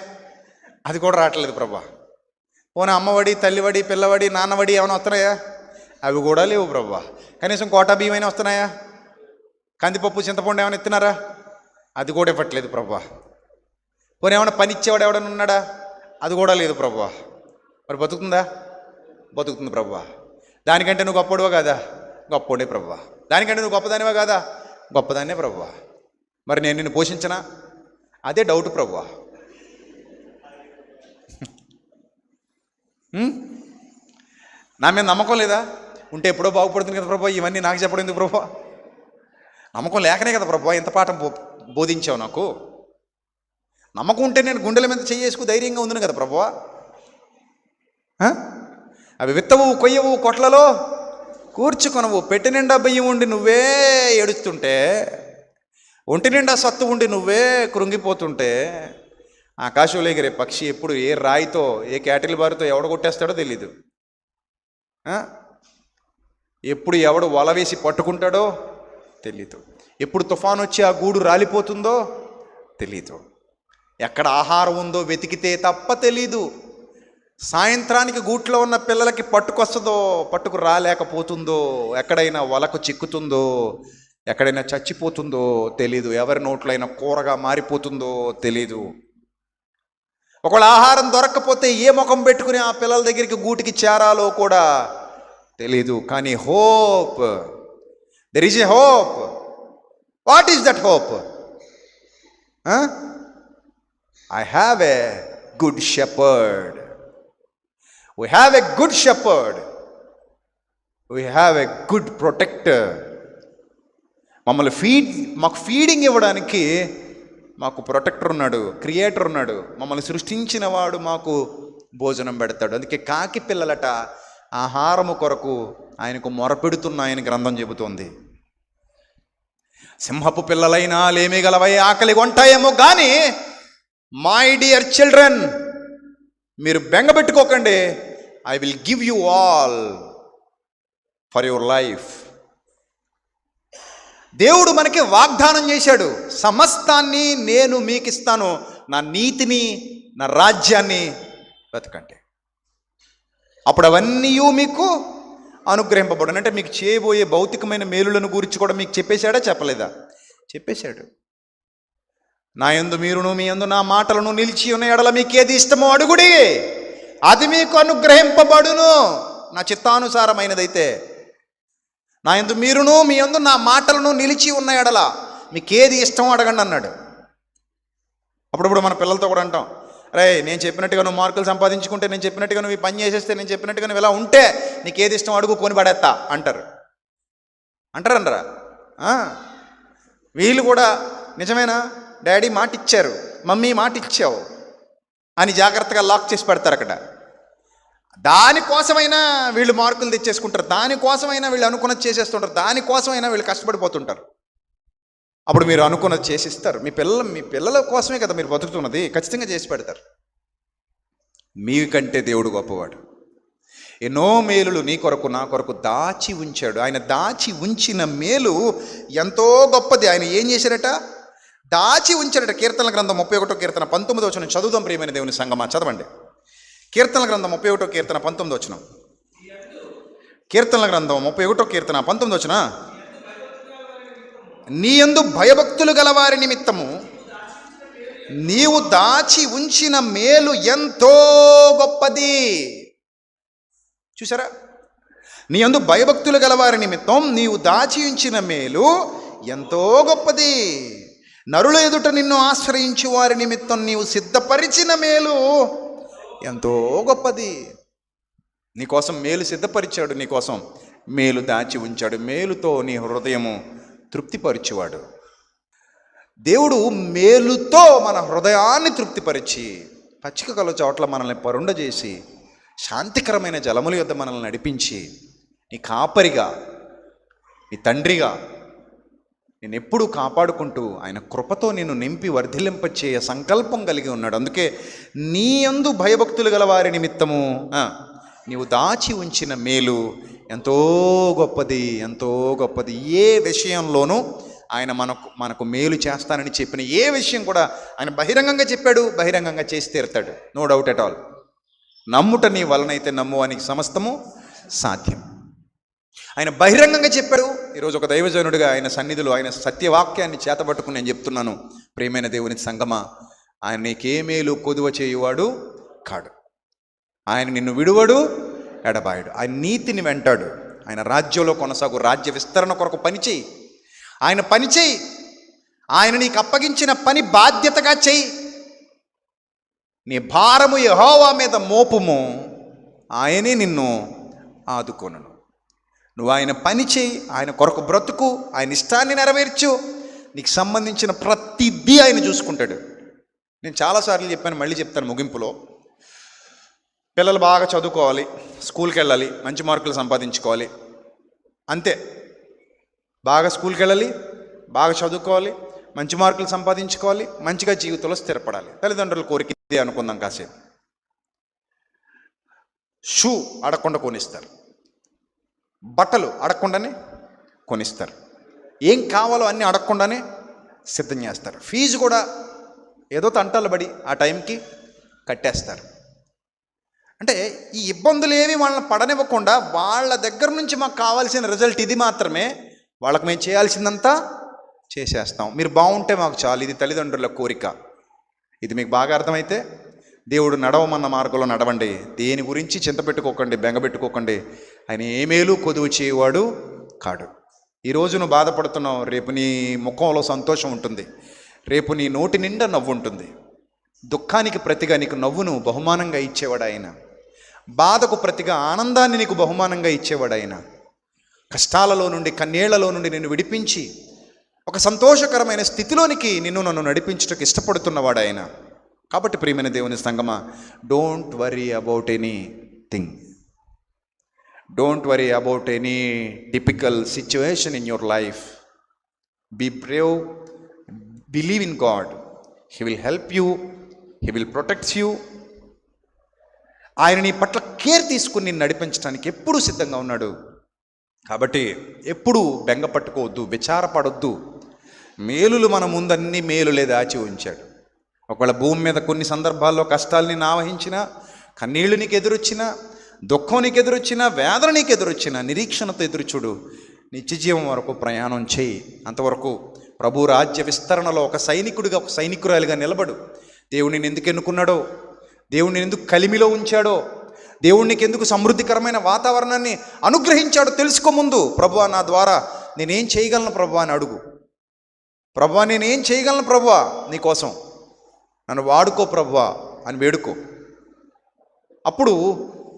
అది కూడా రావట్లేదు ప్రభువా. పోనీ అమ్మఒడి, తల్లివడి, పిల్లవడి, నాన్నవడి ఏమైనా వస్తున్నాయా? అవి కూడా లేవు ప్రభువా. కనీసం కోటా బియ్యం అయినా వస్తున్నాయా? కందిపప్పు, చింతపండు ఏమైనా ఇస్తున్నారా? అది కూడా ఇవ్వట్లేదు ప్రభువా. పోనీ ఏమైనా పని ఇచ్చేవాడు ఎవడన్నా ఉన్నాడా? అది కూడా లేదు ప్రభువా. మరి బతుకుతుందా? బతుకుతుంది ప్రభువా. దానికంటే నువ్వు గొప్పడువా కాదా? గొప్పోడే ప్రభువా. దానికంటే నువ్వు గొప్పదానివా కాదా? గొప్పదాన్నే ప్రభువా. మరి నేను నిన్ను పోషించనా? అదే డౌట్ ప్రభువా. నా మీద నమ్మకం లేదా? ఉంటే ఎప్పుడో బాగుపడుతుంది కదా ప్రభువా. ఇవన్నీ నాకు చెప్పడం ఎందుకు ప్రభువా? నమ్మకం లేకనే కదా ప్రభువా ఎంత పాఠం బోధించావు నాకు. నమ్మకం ఉంటే నేను గుండెల మీద చేసుకు ధైర్యంగా ఉంది కదా ప్రభువా. అవి విత్తవు, కొయ్యవు, కొట్లలో కూర్చుకొనవు. పెట్టి నిండా బియ్యం ఉండి నువ్వే ఏడుస్తుంటే, ఒంటి నిండా సత్తు ఉండి నువ్వే కృంగిపోతుంటే, ఆకాశంలో ఎగిరే పక్షి ఎప్పుడు ఏ రాయితో, ఏ క్యాటిల్ బారుతో ఎవడ కొట్టేస్తాడో తెలీదు. ఎప్పుడు ఎవడు వల వేసి పట్టుకుంటాడో తెలీదు. ఎప్పుడు తుఫాను వచ్చి ఆ గూడు రాలిపోతుందో తెలీదు. ఎక్కడ ఆహారం ఉందో వెతికితే తప్ప తెలీదు. సాయంత్రానికి గూట్లో ఉన్న పిల్లలకి పట్టుకొస్తుందో, పట్టుకు రాలేకపోతుందో, ఎక్కడైనా వలకు చిక్కుతుందో, ఎక్కడైనా చచ్చిపోతుందో తెలీదు. ఎవరి నోట్లైనా కూరగా మారిపోతుందో తెలీదు. ఒకవేళ ఆహారం దొరక్కపోతే ఏ ముఖం పెట్టుకుని ఆ పిల్లల దగ్గరికి గూటికి చేరాలో కూడా తెలీదు. కానీ hope, there is a hope. What is that hope? I have a good shepherd. We have a good shepherd we have a good protector. మాకు ఫీడింగ్ ఇవ్వడానికి మాకు ప్రొటెక్టర్ ఉన్నాడు, క్రియేటర్ ఉన్నాడు. మమ్మల్ని సృష్టించిన వాడు మాకు భోజనం పెడతాడు. అందుకే కాకి పిల్లలట ఆహారము కొరకు ఆయనకు మొరపెడుతున్నాయని గ్రంథం చెబుతోంది. సింహపు పిల్లలైనా లేమిగలవై ఆకలి కొంటాయేమో కానీ మై డియర్ చిల్డ్రన్, మీరు బెంగపెట్టుకోకండి. I will give you all for your life. దేవుడు మనకి వాగ్దానం చేశాడు, సమస్తాన్ని నేను మీకు ఇస్తాను, నా నీతిని, నా రాజ్యాన్ని వెతకండి, అప్పుడు అవన్నీ మీకు అనుగ్రహింపబడును. అంటే మీకు చేయబోయే భౌతికమైన మేలులను గురించి కూడా మీకు చెప్పేశాడా, చెప్పలేదా? చెప్పేశాడు. నా యందు మీరును మీ యందు నా మాటలను నిలిచి ఉన్న ఎడల మీకు ఏది ఇష్టమో అడుగుడి, అది మీకు అనుగ్రహింపబడును. నా చిత్తానుసారమైనదైతే. నా యందు మీరును మీ యందు నా మాటలను నిలిచి ఉన్న ఎడల మీకు ఏది ఇష్టమో అడగండి అన్నాడు. అప్పుడప్పుడు మన పిల్లలతో కూడా అంటాం, రే నేను చెప్పినట్టుగా నువ్వు మార్కులు సంపాదించుకుంటే, నేను చెప్పినట్టుగా నువ్వు ఈ పని చేసేస్తే, నేను చెప్పినట్టుగా నువ్వు ఇలా ఉంటే నీకు ఏది ఇష్టం అడుగు, కొని పడేస్తా అంటారనరా? వీళ్ళు కూడా నిజమేనా, డాడీ మాట ఇచ్చారు, మమ్మీ మాట ఇచ్చావు అని జాగ్రత్తగా లాక్ చేసి పెడతారు అక్కడ. దానికోసమైనా వీళ్ళు మార్కులు తెచ్చేసుకుంటారు, దానికోసమైనా వీళ్ళు అనుకున్నది చేసేస్తుంటారు, దానికోసమైనా వీళ్ళు కష్టపడిపోతుంటారు. అప్పుడు మీరు అనుకున్నది చేసిస్తారు. మీ పిల్లల కోసమే కదా మీరు బతుకుతున్నది, ఖచ్చితంగా చేసి పెడతారు. మీకంటే దేవుడు గొప్పవాడు. ఎన్నో మేలులు నీ కొరకు నా కొరకు దాచి ఉంచాడు. ఆయన దాచి ఉంచిన మేలు ఎంతో గొప్పది. ఆయన ఏం చేశారట? దాచి ఉంచాడట. కీర్తనల గ్రంథం 31 కీర్తన 19 వచనం చదువుదాం ప్రియమైన దేవుని సంగమా, చదవండి. కీర్తనల గ్రంథం 31 కీర్తన 19 వచనం. కీర్తనల గ్రంథం 31 కీర్తన 19 వచనం. నీ యందు భయభక్తులు గలవారి నిమిత్తము నీవు దాచి ఉంచిన మేలు ఎంతో గొప్పది. చూసారా? నీ యందు భయభక్తులు గలవారి నిమిత్తం నీవు దాచి ఉంచిన మేలు ఎంతో గొప్పది. నరుల ఎదుట నిన్ను ఆశ్రయించు వారి నిమిత్తం నీవు సిద్ధపరిచిన మేలు ఎంతో గొప్పది. నీకోసం మేలు సిద్ధపరిచాడు, నీకోసం మేలు దాచి ఉంచాడు. మేలుతో నీ హృదయము తృప్తిపరిచేవాడు. దేవుడు మేలుతో మన హృదయాన్ని తృప్తిపరిచి పచ్చిక కల చోట్ల మనల్ని పరుండ చేసి శాంతికరమైన జలముల యొద్ద మనల్ని నడిపించి నీ కాపరిగా, నీ తండ్రిగా నేను ఎప్పుడూ కాపాడుకుంటూ ఆయన కృపతో నిన్ను నింపి వర్ధిల్లింపచేయ సంకల్పం కలిగి ఉన్నాడు. అందుకే నీ యందు భయభక్తులు గల వారి నిమిత్తము నీవు దాచి ఉంచిన మేలు ఎంతో గొప్పది, ఎంతో గొప్పది. ఏ విషయంలోనూ ఆయన మనకు మేలు చేస్తానని చెప్పిన ఏ విషయం కూడా ఆయన బహిరంగంగా చెప్పాడు, బహిరంగంగా చేసి తీరుతాడు. No doubt at all. నమ్ముట నీ వలనైతే నమ్ము అని సమస్తము సాధ్యం. ఆయన బహిరంగంగా చెప్పాడు. ఈరోజు ఒక దైవజనుడిగా ఆయన సన్నిధిలో ఆయన సత్యవాక్యాన్ని చేతబట్టుకుని నేను చెప్తున్నాను, ప్రియమైన దేవుని సంగమా, ఆయన నీకే మేలు కొదువ చేయువాడు కాడు. ఆయన నిన్ను విడువడు, ఎడబాయడు. ఆయన నీతిని వెంటాడు. ఆయన రాజ్యంలో కొనసాగు, రాజ్య విస్తరణ కొరకు పనిచేయి. ఆయన పనిచేయి. ఆయన నీకు అప్పగించిన పని బాధ్యతగా చెయ్యి. నీ భారము యెహోవా మీద మోపుము, ఆయనే నిన్ను ఆదుకొనును. నువ్వు ఆయన పని చేయి, ఆయన కొరకు బ్రతుకు, ఆయన ఇష్టాన్ని నెరవేర్చు. నీకు సంబంధించిన ప్రతిదీ ఆయన చూసుకుంటాడు. నేను చాలాసార్లు చెప్పాను, మళ్ళీ చెప్తాను ముగింపులో. పిల్లలు బాగా చదువుకోవాలి, స్కూల్కి వెళ్ళాలి, మంచి మార్కులు సంపాదించుకోవాలి, అంతే. బాగా స్కూల్కి వెళ్ళాలి, బాగా చదువుకోవాలి, మంచి మార్కులు సంపాదించుకోవాలి, మంచిగా జీవితంలో స్థిరపడాలి. తల్లిదండ్రుల కోరిక ఇదే అనుకుందాం కాసేపు. షూ అడగకుండా కొనిస్తారు, బట్టలు అడగకుండానే కొనిస్తారు, ఏం కావాలో అన్నీ అడగకుండానే సిద్ధం చేస్తారు. ఫీజు కూడా ఏదో తంటాలు పడి ఆ టైంకి కట్టేస్తారు. అంటే ఈ ఇబ్బందులు ఏవి వాళ్ళని పడనివ్వకుండా వాళ్ళ దగ్గర నుంచి మాకు కావాల్సిన రిజల్ట్ ఇది మాత్రమే, వాళ్ళకి మేము చేయాల్సిందంతా చేసేస్తాం, మీరు బాగుంటే మాకు చాలు. ఇది తల్లిదండ్రుల కోరిక. ఇది మీకు బాగా అర్థమైతే దేవుడు నడవమన్న మార్గంలో నడవండి. దేని గురించి చింత పెట్టుకోకండి, బెంగపెట్టుకోకండి. ఆయన ఏ మేలు కొదువు చేయవాడు కాడు. ఈరోజు నువ్వు బాధపడుతున్నావు, రేపు నీ ముఖంలో సంతోషం ఉంటుంది, రేపు నీ నోటి నిండా నవ్వు ఉంటుంది. దుఃఖానికి ప్రతిగా నీకు నవ్వును బహుమానంగా ఇచ్చేవాడు ఆయన. బాధకు ప్రతిగా ఆనందాన్ని నీకు బహుమానంగా ఇచ్చేవాడు ఆయన. కష్టాలలో నుండి, కన్నీళ్లలో నుండి నిన్ను విడిపించి ఒక సంతోషకరమైన స్థితిలోనికి నన్ను నడిపించుటకు ఇష్టపడుతున్నవాడు ఆయన. కాబట్టి ప్రియమైన దేవుని సంగమా, don't worry about anything. Don't worry about any typical situation in your life. Be brave, believe in God. He will help you, he will protects you. ఆయన నీ పట్ల కేర్ తీసుకుని నిన్ను నడిపించడానికి ఎప్పుడూ సిద్ధంగా ఉన్నాడు. కాబట్టి ఎప్పుడూ బెంగ పట్టుకోవద్దు, విచారపడొద్దు. మేలులు మన ముందన్నీ మేలులే దాచి ఉంచాడు. ఒకవేళ భూమి మీద కొన్ని సందర్భాల్లో కష్టాలు ఆవహించినా, కన్నీళ్లు నీకు ఎదురొచ్చినా, దుఃఖం నీకు ఎదురొచ్చినా, వేదన నీకు ఎదురొచ్చినా, నిరీక్షణతో ఎదురుచూడు. నిత్యజీవం వరకు ప్రయాణం చేయి. అంతవరకు ప్రభు రాజ్య విస్తరణలో ఒక సైనికుడిగా, ఒక సైనికురాలిగా నిలబడు. దేవుడిని ఎందుకు ఎన్నుకున్నాడో, దేవుడిని ఎందుకు కలిమిలో ఉంచాడో, దేవుడికి ఎందుకు సమృద్ధికరమైన వాతావరణాన్ని అనుగ్రహించాడో తెలుసుకో. ముందు ప్రభువా నా ద్వారా నేనేం చేయగలను ప్రభువా అని అడుగు. ప్రభువా నేనేం చేయగలను ప్రభువా నీకోసం, నన్ను వాడుకో ప్రభువా అని వేడుకో. అప్పుడు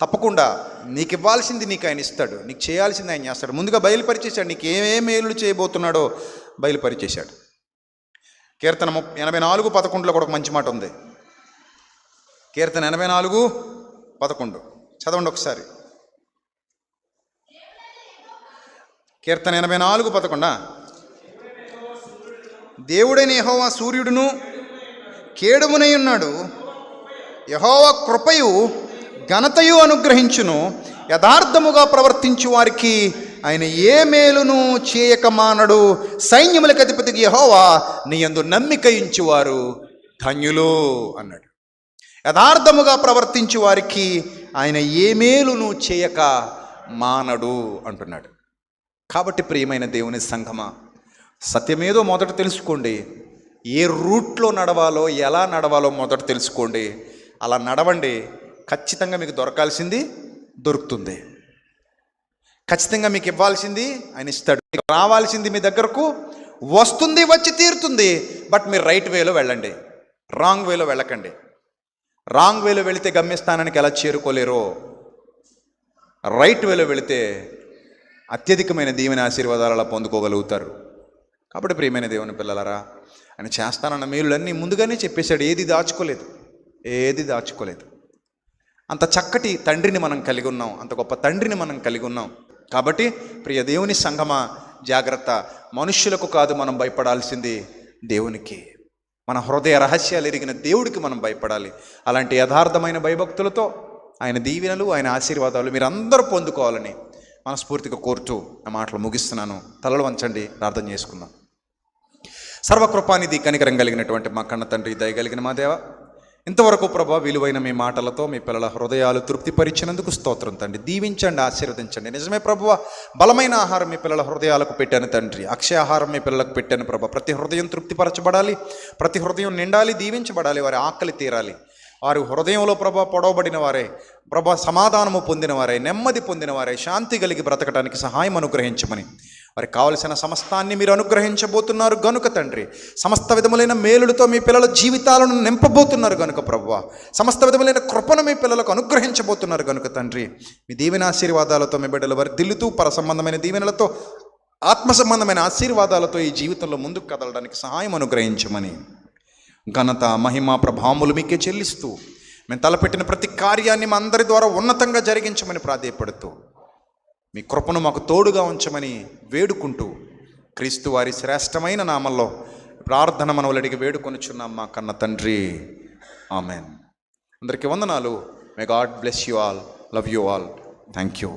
తప్పకుండా నీకు ఇవ్వాల్సింది నీకు ఆయన ఇస్తాడు, నీకు చేయాల్సింది ఆయన చేస్తాడు. ముందుగా బయలుపరిచేశాడు, నీకు ఏమేం మేలు చేయబోతున్నాడో బయలుపరిచేశాడు. కీర్తన 84:11 కూడా ఒక మంచి మాట ఉంది. కీర్తన 84:11 చదవండి ఒకసారి. కీర్తన 84:11. దేవుడైన యెహోవా సూర్యుడును కేడుమునై ఉన్నాడు, యెహోవా కృపయు ఘనతయు అనుగ్రహించును, యథార్థముగా ప్రవర్తించు వారికి ఆయన ఏ మేలును చేయక మానడు. సైన్యములకు అధిపతికి యెహోవా నీ యందు నమ్మిక ఉంచువారు ధన్యులు అన్నాడు. యథార్థముగా ప్రవర్తించు వారికి ఆయన ఏ మేలును చేయక మానడు అంటున్నాడు. కాబట్టి ప్రియమైన దేవుని సంఘమా, సత్యమేదో మొదట తెలుసుకోండి. ఏ రూట్లో నడవాలో, ఎలా నడవాలో మొదట తెలుసుకోండి. అలా నడవండి. ఖచ్చితంగా మీకు దొరకాల్సింది దొరుకుతుంది. ఖచ్చితంగా మీకు ఇవ్వాల్సింది ఆయన ఇస్తాడు. రావాల్సింది మీ దగ్గరకు వస్తుంది, వచ్చి తీరుతుంది. బట్ మీరు రైట్ వేలో వెళ్ళండి, రాంగ్ వేలో వెళ్ళకండి. రాంగ్ వేలో వెళితే గమ్యస్థానానికి ఎలా చేరుకోలేరో, రైట్ వేలో వెళితే అత్యధికమైన దీవెన ఆశీర్వాదాలు అలా పొందుకోగలుగుతారు. కాబట్టి ప్రియమైన దేవుని పిల్లలారా, ఆయన చేస్తానన్న మేలులన్నీ ముందుగానే చెప్పేశాడు. ఏది దాచుకోలేదు. అంత చక్కటి తండ్రిని మనం కలిగి ఉన్నాం, అంత గొప్ప తండ్రిని మనం కలిగి ఉన్నాం. కాబట్టి ప్రియ దేవుని సంఘమా, జాగ్రత్త. మనుష్యులకు కాదు మనం భయపడాల్సింది, దేవునికి. మన హృదయ రహస్యాలు ఎరిగిన దేవుడికి మనం భయపడాలి. అలాంటి యథార్థమైన భయభక్తులతో ఆయన దీవెనలు, ఆయన ఆశీర్వాదాలు మీరందరూ పొందుకోవాలని మనస్ఫూర్తిగా కోరుతూ నా మాటలు ముగిస్తున్నాను. తలలు వంచండి, ప్రార్థన చేసుకుందాం. సర్వకృపానిధి, కనికరం కలిగినటువంటి మా కన్న తండ్రి, దయగలిగిన మా దేవ, ఇంతవరకు ప్రభా విలువైన మీ మాటలతో మీ పిల్లల హృదయాలు తృప్తిపరిచినందుకు స్తోత్రం తండ్రి. దీవించండి, ఆశీర్వదించండి. నిజమే ప్రభువా, బలమైన ఆహారం మీ పిల్లల హృదయాలకు పెట్టాను తండ్రి. అక్షయ ఆహారం మీ పిల్లలకు పెట్టాను ప్రభా. ప్రతి హృదయం తృప్తిపరచబడాలి, ప్రతి హృదయం నిండాలి, దీవించబడాలి, వారి ఆకలి తీరాలి. వారి హృదయంలో ప్రభా పొడవబడిన వారే, ప్రభా సమాధానము పొందిన వారే, నెమ్మది పొందిన వారే, శాంతి కలిగి బ్రతకడానికి సహాయం అనుగ్రహించమని, వారికి కావలసిన సమస్తాన్ని మీరు అనుగ్రహించబోతున్నారు గనుక తండ్రి, సమస్త విధములైన మేలులతో మీ పిల్లల జీవితాలను నింపబోతున్నారు గనుక ప్రభువా, సమస్త విధములైన కృపను మీ పిల్లలకు అనుగ్రహించబోతున్నారు గనుక తండ్రి, మీ దీవెన ఆశీర్వాదాలతో మీ బిడ్డలు వర్ధిల్లుతూ పర సంబంధమైన దీవెనలతో, ఆత్మ సంబంధమైన ఆశీర్వాదాలతో ఈ జీవితంలో ముందుకు కదలడానికి సహాయం అనుగ్రహించమని, ఘనత మహిమ ప్రభావములు మీకే చెల్లిస్తూ, మేము తలపెట్టిన ప్రతి కార్యాన్ని మా అందరి ద్వారా ఉన్నతంగా జరిగించమని ప్రాధేయపడుతూ, మీ కృపను మాకు తోడుగా ఉంచమని వేడుకుంటూ, క్రీస్తు వారి శ్రేష్టమైన నామంలో ప్రార్థన మనవులడికి వేడుకొనుచున్నాం మా కన్న తండ్రి. ఆమెన్. అందరికీ వందనాలు. May God bless you all. Love you all. Thank you.